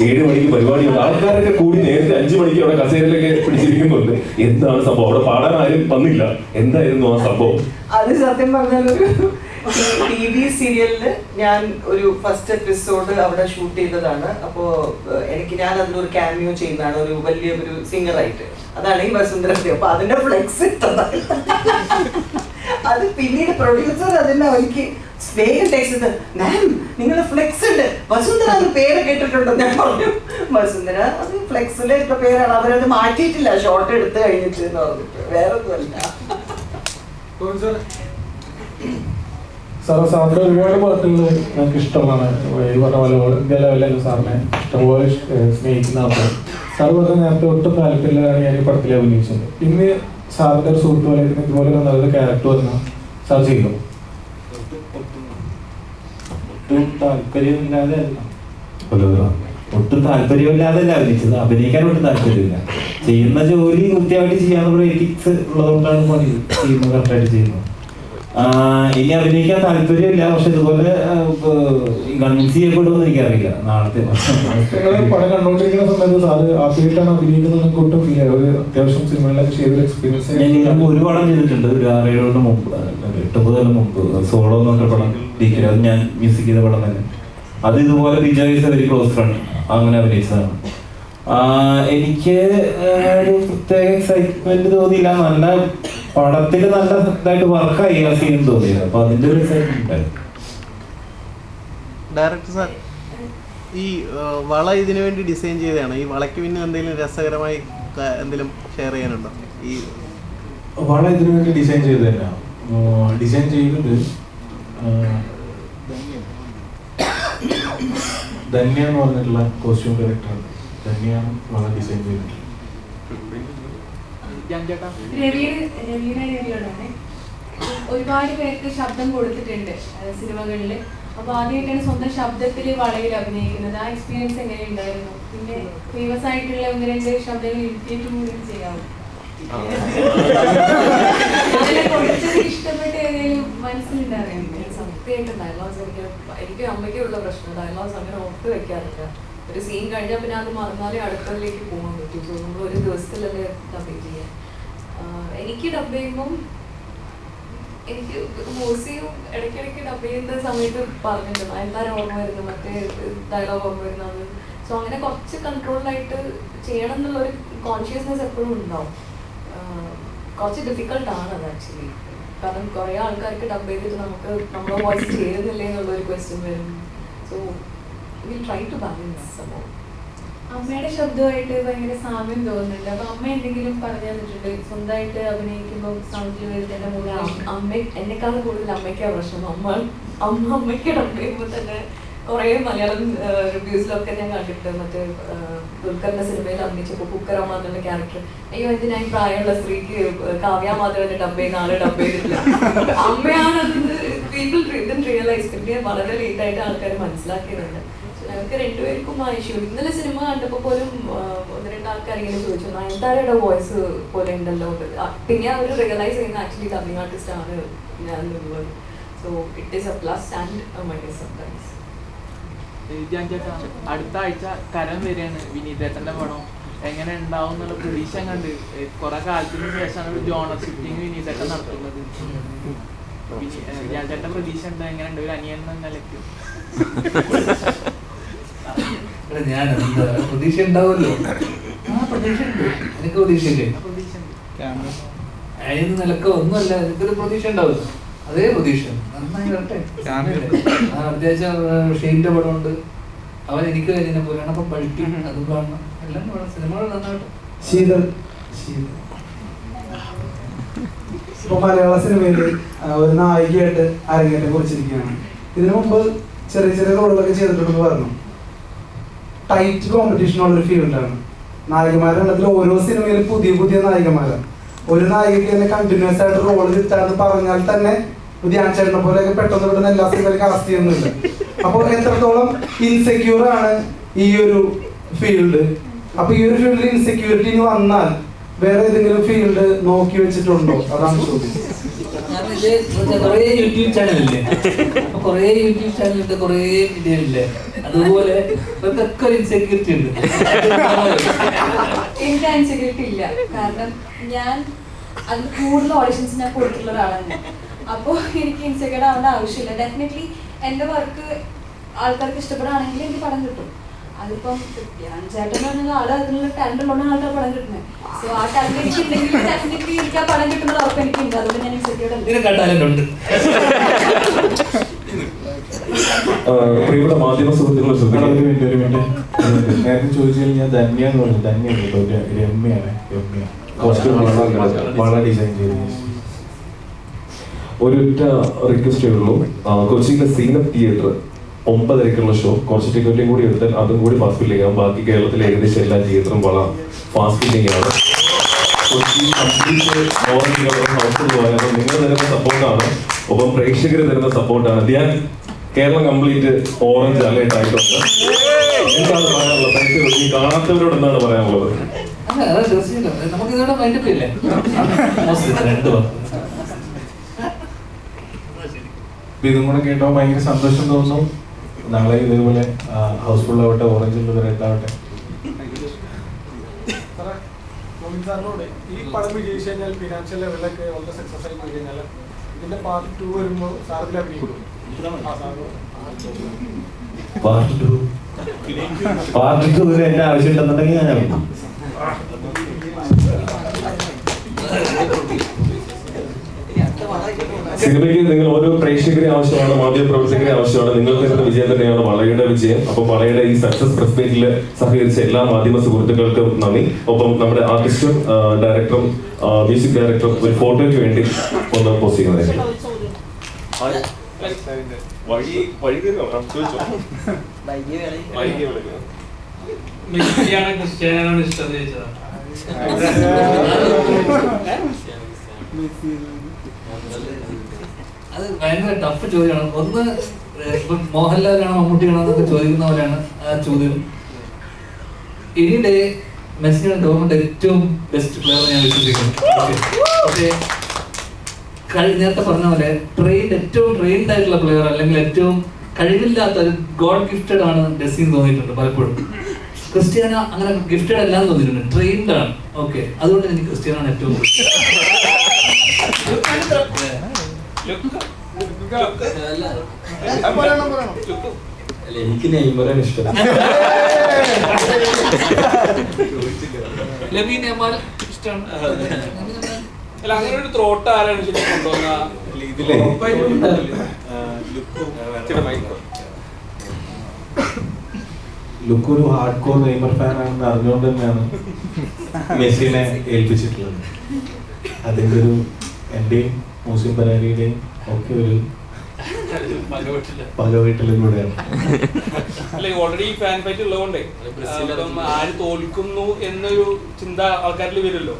7 മണിക്ക് പരിപാടി, ആൾക്കാരൊക്കെ കൂടി നേരത്തെ 5 മണിക്ക് അവിടെ കസേരയിലൊക്കെ പിടിച്ചിരിക്കുന്നുണ്ട്. എന്താണ് സംഭവം? അവിടെ പാടാൻ ആരും വന്നില്ല, എന്തായിരുന്നു ആ സംഭവം? അത് സത്യം പറഞ്ഞാൽ ഒരു TV സീരിയലില് ഞാൻ ഒരു ഫസ്റ്റ് എപ്പിസോഡ് അവിടെ ഷൂട്ട് ചെയ്തതാണ്. അപ്പോൾ ഞാൻ അതിലൊരു ക്യാമിയോ ചെയ്യുന്നതാണ്, ഒരു വലിയൊരു സിംഗറായിട്ട്. അതാണ് ഈ വസുന്ധര ദേവി. അപ്പൊ അതിന്റെ ഫ്ലെക്സ് ഇട്ടതാണ്. അത് പിന്നീട് പ്രൊഡ്യൂസർ അതിന് അവർക്ക് വേഗം ടേസ്റ്റ് മാം നിങ്ങളുടെ ഫ്ലെക്സ് ഉണ്ട് വസുന്ധര എന്ന് പേര് കേട്ടിട്ടുണ്ടോ? ഞാൻ പറഞ്ഞു വസുന്ധര അത് ഫ്ലെക്സിലെ ഇട്ട പേരാണ്, അവരത് മാറ്റിയിട്ടില്ല ഷോർട്ട് എടുത്ത് കഴിഞ്ഞിട്ട് എന്ന് പറഞ്ഞിട്ട്, വേറെ ഒന്നുമല്ല. സാറിന്റെ ഒരുപാട് പാട്ടുകൾ ഞങ്ങൾക്ക് ഇഷ്ടമാണ്. ഈ പറഞ്ഞ പോലെ ഇന്ത്യ ലെവലിൽ സാറിനെ ഇഷ്ടംപോലെ സ്നേഹിക്കുന്ന ആൾക്കാർ. സാർ പറഞ്ഞ നേരത്തെ ഒട്ടും താല്പര്യമില്ലാണ് ഞാൻ ഈ പടത്തിൽ അഭിനയിച്ചത്. ഇന്ന് സാറിന്റെ ഒരു സുഹൃത്ത് പോലെ ഇതുപോലെ നല്ലൊരു ക്യാരക്ടർ വന്നാൽ സാർ ചെയ്തു? ഒട്ടും താല്പര്യമില്ലാതെ അഭിനയിച്ചത്. അഭിനയിക്കാൻ ഒട്ടും താല്പര്യമില്ല. ചെയ്യുന്ന ജോലി കൃത്യമായിട്ട് ചെയ്യാനുള്ള എത്തിക്സ് ഉള്ളതുകൊണ്ടാണ് പണി ചെയ്യുന്നത്, കറക്റ്റായിട്ട് ചെയ്യുന്നത്. ഇനി അഭിനയിക്കാൻ താല്പര്യമില്ല. പക്ഷെ ഇതുപോലെ കൺവിൻസ് ചെയ്യപ്പെടുമെന്ന് എനിക്കറിയില്ല. നാളത്തെ പടം കണ്ടോണ്ടിരിക്കുന്ന സമയത്ത് സാറ് ആദ്യമായിട്ടാണ് അഭിനയിക്കുന്നത് ഒട്ടും ഫീൽ ആയി? ഒരു അത്യാവശ്യം സിനിമകളിലൊക്കെ ചെയ്തൊരു എക്സ്പീരിയൻസ്? ഞാൻ ഒരു പടം ചെയ്തിട്ടുണ്ട്, ഒരു 6-7 കൊല്ലം മുമ്പ്, 8-9 കൊല്ലം മുമ്പ്. സോളോ എന്ന് പറഞ്ഞ പടം ഡീക്കൽ, അത് ഞാൻ മ്യൂസിക് ചെയ്ത പടം തന്നെ. അത് ഇതുപോലെ Vijay is A very close friend, അങ്ങനെ അഭിനയിച്ചതാണ്. എനിക്ക് ഒരു പ്രത്യേക എക്സൈറ്റ്മെന്റ് തോന്നിയില്ല. നല്ല പടത്തിൽ നല്ല ഇതായിട്ട് വർക്കായി ആ സീൻ തോന്നിയത്. അപ്പൊ അതിന്റെ ഒരു എക്സൈറ്റ്മെന്റ് ഉണ്ടായിരുന്നു. ഡയറക്ടർ സാർ, ഈ വള ഇതിനു വേണ്ടി ഡിസൈൻ ചെയ്തതാണ്. ഈ വളയ്ക്ക് പിന്നെ എന്തെങ്കിലും രസകരമായി എന്തെങ്കിലും ഷെയർ ചെയ്യാനുണ്ടോ? ഈ വള ഇതിനു വേണ്ടി ഡിസൈൻ ചെയ്ത് തന്നെയാണ്. ഡിസൈൻ ചെയ്തത് ധന്യ എന്ന് പറഞ്ഞിട്ടുള്ള കോസ്റ്റ്യൂം ഡയറക്ടറാണ്. ധന്യാണ് വള ഡിസൈൻ ചെയ്തിട്ടുള്ളത്. ഒരുപാട് പേർക്ക് ശബ്ദം കൊടുത്തിട്ടുണ്ട് സിനിമകളിൽ. അപ്പൊ ആദ്യമായിട്ടാണ് സ്വന്തം ശബ്ദത്തിൽ വളയിൽ അഭിനയിക്കുന്നത്. ആ എക്സ്പീരിയൻസ് എങ്ങനെയുണ്ടായിരുന്നു? പിന്നെ ഫേമസ് ആയിട്ടുള്ള 1-2 ശബ്ദങ്ങൾ ഇമിറ്റേറ്റ് കൂടി ചെയ്യാമോ? ഇഷ്ടപ്പെട്ട ഏതെങ്കിലും മനസ്സിലുണ്ടായിരുന്നു? സത്യമായിട്ട് ഡയലോഗ്സ് എനിക്ക് അമ്മയ്ക്കുള്ള പ്രശ്നം, ഡയലോഗ്സ് അങ്ങനെ ഓർത്ത് വെക്കാറില്ല. ഒരു സീൻ കഴിഞ്ഞാൽ പിന്നെ അത് മറന്നാലേ അടുത്തതിലേക്ക് പോകാൻ പറ്റും. സോ നമ്മൾ ഒരു ദിവസത്തിലല്ലേ ഡബ് ചെയ്യാൻ. എനിക്ക് ഡബ് ചെയ്യുമ്പം എനിക്ക് മോസിയും ഇടയ്ക്കിടയ്ക്ക് ഡബ് ചെയ്യുന്ന സമയത്ത് പറഞ്ഞിട്ടുണ്ട് എല്ലാവരും ഓർമ്മ വരുന്നത്, മറ്റേ ഡയലോഗ് ഓർമ്മ വരുന്നത്. സോ അങ്ങനെ കുറച്ച് കൺട്രോൾഡായിട്ട് ചെയ്യണം എന്നുള്ളൊരു കോൺഷ്യസ്നെസ് എപ്പോഴും ഉണ്ടാവും. കുറച്ച് ഡിഫിക്കൽട്ടാണ് അത് ആക്ച്വലി. കാരണം കുറേ ആൾക്കാർക്ക് ഡബ് ചെയ്തിട്ട് നമുക്ക് നമ്മുടെ വോയിസ് ചേരുന്നില്ലേ എന്നുള്ളൊരു ക്വസ്റ്റ്യൻ വരും. So will try to balance സംഭവം. അമ്മയുടെ ശബ്ദമായിട്ട് ഭയങ്കര സാമ്യം തോന്നുന്നുണ്ട്. അപ്പൊ അമ്മ എന്തെങ്കിലും പറഞ്ഞു തന്നിട്ടുണ്ട് സ്വന്തമായിട്ട് അഭിനയിക്കുമ്പോൾ സൗണ്ട് വരുന്നതിന്റെ മൂലം? അമ്മ എന്നെക്കാളും കൂടുതൽ അമ്മയ്ക്കാണ് പ്രശ്നം. അമ്മയ്ക്ക് ഡബ് ചെയ്യുമ്പോൾ തന്നെ കുറേ മലയാളം റിവ്യൂസിലൊക്കെ ഞാൻ കണ്ടിട്ട്, മറ്റേ ദുൽഖറിന്റെ സിനിമയിൽ അഭിനയിച്ചപ്പോൾ കുക്കറമ്മ എന്നുള്ള ക്യാരക്ടർ, അയ്യോ എന്തിനാ ഈ പ്രായമുള്ള സ്ത്രീക്ക് കാവ്യ മാധവന്റെ ഡബ് ചെയ്യുന്ന ആള് ഡബ് ചെയ്തിട്ടില്ല. അമ്മയാണ് അതിന് പീപ്പിൾ റിയലൈസ്. പിന്നെ വളരെ ലേറ്റ് ആയിട്ട് ആൾക്കാർ മനസ്സിലാക്കിയതുണ്ട്. ഞങ്ങൾക്ക് രണ്ടുപേർക്കും ആ ഇഷ്യൂ. ഇന്നലെ സിനിമ കണ്ടപ്പോൾ പോലും 1-2 ആൾക്കാർ ഇങ്ങനെ ചോദിച്ചു നയൻതാരയുടെ വോയിസ് പോലെ ഉണ്ടല്ലോ. പിന്നെ അവർ റിയലൈസ് ചെയ്യുന്ന ആക്ച്വലി ഡബിങ് ആർട്ടിസ്റ്റ് ആണ് ഞാൻ എന്നുള്ളത്. So it is A plus and minus sometimes. അടുത്ത ആഴ്ച കരം വരികയാണ് വിനീതേട്ടന്റെ പടം. എങ്ങനെ ഉണ്ടാവും എന്നുള്ള പ്രതീക്ഷ കണ്ട് കുറെ കാലത്തിന് ശേഷമാണ് ഒരു ജോണർ ഷിഫ്റ്റിംഗ് വിനീതേട്ടൻ നടത്തുന്നത്. ചേട്ടന്റെ പ്രതീക്ഷ ഉണ്ട്, എങ്ങനെയുണ്ട് ഒരു അനിയൻ എന്ന നിലയ്ക്ക്? ഞാൻ പ്രതീക്ഷ ഉണ്ടാവുമല്ലോ. പ്രതീക്ഷ ഉണ്ട്, എനിക്ക് പ്രതീക്ഷയില്ലേ? അതിന് നിലക്ക് ഒന്നുമല്ല, എനിക്കൊരു പ്രതീക്ഷ ഉണ്ടാവില്ല. അതേ പ്രതീക്ഷ നന്നായി വരട്ടെ. അത്യാവശ്യം ഷെയ്ൻ്റെ പടമുണ്ട്, അവൻ എനിക്ക് കഴിഞ്ഞ പോലെയാണ്. അപ്പം ബൾട്ടി അതും കാണണം, എല്ലാം സിനിമകൾ നന്നായിട്ട്. ഇപ്പൊ മലയാള സിനിമയിൽ ഒരു നായികയായിട്ട് അരങ്ങേറ്റം കുറിച്ചിരിക്കുകയാണ്. ഇതിനു മുമ്പ് ചെറിയ ചെറിയ റോളുകളൊക്കെ ചെയ്തിട്ടുണ്ടെന്ന് പറഞ്ഞു. ടൈറ്റ് കോമ്പറ്റീഷൻ ഉള്ളൊരു ഫീൽഡാണ്. നായികമാരുടെ എണ്ണത്തിൽ ഓരോ സിനിമയിലും പുതിയ പുതിയ നായികമാരാണ്. ഒരു നായികയ്ക്ക് തന്നെ കണ്ടിന്യൂസ് ആയിട്ട് റോള് കിട്ടാന്ന് പറഞ്ഞാൽ തന്നെ ധ്യാൻ ചേട്ടനെ പോലെയൊക്കെ പെട്ടെന്ന് പെട്ടെന്ന് എല്ലാ സിനിമയിലും കാസ്റ്റ് ചെയ്യുന്നില്ല. അപ്പോൾ എത്രത്തോളം ഇൻസെക്യൂർ ആണ് ഈ ഒരു ഫീൽഡ്? അപ്പൊ ഈ ഒരു ഫീൽഡിൽ ഇൻസെക്യൂരിറ്റി വന്നാൽ വേറെ ഏതെങ്കിലും ഫീൽഡ് നോക്കി വെച്ചിട്ടുണ്ടോ? അതാണ് ചോദ്യം. കുറേ യൂട്യൂബ് ചാനലില്ലേ, കുറേ യൂട്യൂബ് ചാനലുണ്ട്, കുറേ മീഡിയ ഇല്ലേ, അതുപോലെ ഇവർക്കൊക്കെ ഒരു ഇൻസെക്യൂരിറ്റി ഉണ്ട്. എനിക്ക് ഇൻസെക്യൂരിറ്റി ഇല്ല, കാരണം ഞാൻ അതിൽ കൂടുതൽ ഓഡിഷൻസ് ഞാൻ കൊടുത്തിട്ടുള്ള ഒരാളാണ്. അപ്പോൾ എനിക്ക് ഇൻസെക്യൂർ ആവേണ്ട ആവശ്യമില്ല. ഡെഫിനറ്റ്ലി എൻ്റെ വർക്ക് ആൾക്കാർക്ക് ഇഷ്ടപ്പെടുകയാണെങ്കിൽ എനിക്ക് പടം കിട്ടും. അതിപ്പം ചേട്ടൻ പറഞ്ഞ ആള് അതിനുള്ള ടാലന്റ് ഉള്ള ആളുടെ പടം കിട്ടുന്നത്. സോ ആ ടാലന്റ് എനിക്ക് ഉണ്ടെങ്കിൽ ടെക്നിക്കലി എനിക്ക് ആ പടം കിട്ടുന്നത് അവർക്ക് എനിക്കുണ്ട്. അതുകൊണ്ട് ഞാൻ ഉണ്ട്. പ്രിയപ്പെട്ട മാധ്യമ സുഹൃത്തുക്കളെ ശ്രദ്ധിക്കുക. നേരത്തെ ചോദിച്ചു കഴിഞ്ഞാൽ ധന്യ എന്ന് പറഞ്ഞു. ധന്യ രമ്യാണ്. വളരെ ഡിസൈൻ ചെയ്ത് ഒരൊറ്റ റിക്വസ്റ്റേ ഉള്ളൂ. കൊച്ചിയിലെ സീനപ്പ് തിയേറ്റർ 9:30 ഷോ. കുറച്ച് ടിക്കറ്റും കൂടി എടുത്താൽ അതും കൂടി ഫാസ്റ്റ് ഫില്ലിംഗ് ആകും. ബാക്കി കേരളത്തിലെ ഏകദേശം എല്ലാ തിയേറ്ററും വളരെ ഫാസ്റ്റ് ഫില്ലിംഗ് ആണ്. കൊച്ചി കംപ്ലീറ്റ് ഹൗസ്ഫുൾ പോയാൽ നിങ്ങൾ തരുന്ന സപ്പോർട്ടാണ്, ഒപ്പം പ്രേക്ഷകർ തരുന്ന സപ്പോർട്ടാണ്. ഞാൻ കേരളം കംപ്ലീറ്റ് ഓറഞ്ച് അലേർട്ട് ആയിട്ടുണ്ട്. എന്താണ് പറയാനുള്ളത്? പ്രേക്ഷകർ ഈ കാണാത്തവരോട് എന്താണ് പറയാനുള്ളത്? ഇതും കൂടെ കേട്ടോ ഭയങ്കര സന്തോഷം തോന്നുന്നു. നാളെ ഇതേപോലെ ഹൗസ്ഫുൾ ആവട്ടെ, ഓറഞ്ചിൽ വരട്ടാവട്ടെ. സാറിനോട് ഈ പടം വിജയിച്ചു കഴിഞ്ഞാൽ ഫിനാൻഷ്യൽ ലെവലിലൊക്കെ വളരെ സക്സസ് ആയി പോയി കഴിഞ്ഞാൽ ഇതിന്റെ പാർട്ട് 2 വരുമ്പോൾ സാറിൽ അഭിനയിക്കും. പാർട്ട് 2 എന്റെ ആവശ്യമുണ്ടെന്നുണ്ടെങ്കിൽ ഞാൻ സിനിമയ്ക്ക് നിങ്ങൾ ഓരോ പ്രേക്ഷകരെ ആവശ്യമാണ്, മാധ്യമ പ്രവർത്തകരെ ആവശ്യമാണ്. നിങ്ങൾക്ക് തരുന്ന വിജയം തന്നെയാണ് വളയുടെ വിജയം. അപ്പം വളയുടെ ഈ സക്സസ് പ്രസ് മീറ്റിൽ സഹകരിച്ച എല്ലാ മാധ്യമ സുഹൃത്തുക്കൾക്കും നന്ദി. ഒപ്പം നമ്മുടെ ആർട്ടിസ്റ്റും ഡയറക്ടറും മ്യൂസിക് ഡയറക്ടറും ഒരു ഫോട്ടോയ്ക്ക് വേണ്ടി ഒന്ന് പോസ്റ്റ് ചെയ്യുന്നതായിരിക്കും. അത് ഭയങ്കര ടഫ് ചോദ്യമാണ്. ഒന്ന് ഇപ്പം മോഹൻലാലാണോ മമ്മൂട്ടിയാണോ എന്നൊക്കെ ചോദിക്കുന്ന പോലെയാണ് ആ ചോദ്യം. എനിഡേ മെസ്സിയുടെ ഗവൺമെന്റ് ഏറ്റവും ബെസ്റ്റ് പ്ലെയർ ഞാൻ വിശ്വസിക്കുന്നു. പക്ഷേ നേരത്തെ പറഞ്ഞ പോലെ ഏറ്റവും ട്രെയിൻഡ് ആയിട്ടുള്ള പ്ലെയർ അല്ലെങ്കിൽ ഏറ്റവും കഴിവില്ലാത്ത ഒരു ഗോഡ് ഗിഫ്റ്റഡ് ആണ് മെസ്സി എന്ന് തോന്നിയിട്ടുണ്ട് പലപ്പോഴും. ക്രിസ്ത്യാനോ അങ്ങനെ ഗിഫ്റ്റഡ് അല്ലാന്ന് തോന്നിയിട്ടുണ്ട്, ട്രെയിൻഡ് ആണ്. ഓക്കെ, അതുകൊണ്ട് എനിക്ക് ക്രിസ്ത്യാനോ ആണ് ഏറ്റവും എനിക്ക് നെയ്മറാണ് ഇഷ്ടം. അങ്ങനെ ഒരു ത്രോട്ട് ആരാണ് കൊണ്ടുവന്ന ലുക്ക് ഒരു ഹാർഡ് കോർ നെയ്മർ ഫാൻ ആണെന്ന് അറിഞ്ഞുകൊണ്ട് തന്നെയാണ് മെസ്സിനെ ഏൽപ്പിച്ചിട്ടുള്ളത്. അതിൻ്റെ ഒരു എന്റെയും മൂസിം പരാരിയുടെയും ഒക്കെ ഒരു പല വീട്ടിലും കൂടെയാണ്. അല്ലെ ഓൾറെഡി ഫാൻ ഫൈറ്റ് ഉള്ളതുകൊണ്ടേ ആര് തോൽക്കുന്നു എന്നൊരു ചിന്ത ആൾക്കാരിൽ വരുമല്ലോ.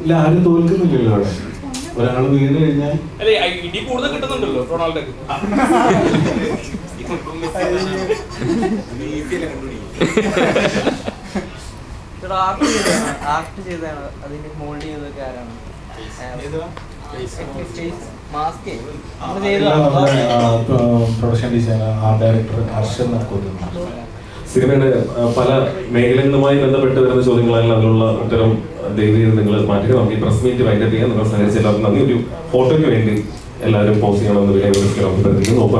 ഇല്ല, ആരും തോൽക്കുന്നില്ലല്ലോ അവിടെ. ഒരാൾ വീണ് കഴിഞ്ഞാൽ അല്ലെ ഇടി കൂടുതൽ കിട്ടുന്നുണ്ടല്ലോ റൊണാൾഡോക്ക്. ആക്ട് ചെയ്താണ് അതിന് മോൾഡ് ചെയ്തൊക്കെ ആരാണ്? Production designer, art director Harshan Nakkoth. സിനിമയുടെ പല മേഖലകളുമായി ബന്ധപ്പെട്ട് വരുന്ന ചോദ്യങ്ങളെല്ലാം അതിനുള്ള ഉത്തരം ദയവ് നിങ്ങൾ മാറ്റുക. നമുക്ക് ഈ പ്രസ് മീറ്റ് വൈൻഡപ്പ് ചെയ്യാൻ നിങ്ങൾ സഹകരിച്ച എല്ലാവർക്കും നന്ദി. ഒരു ഫോട്ടോയ്ക്ക് വേണ്ടി എല്ലാവരും പോസ്റ്റ് ചെയ്യണമെന്ന് വിലയിരുത്തി അഭ്യർത്ഥിക്കുന്നു. ഒപ്പം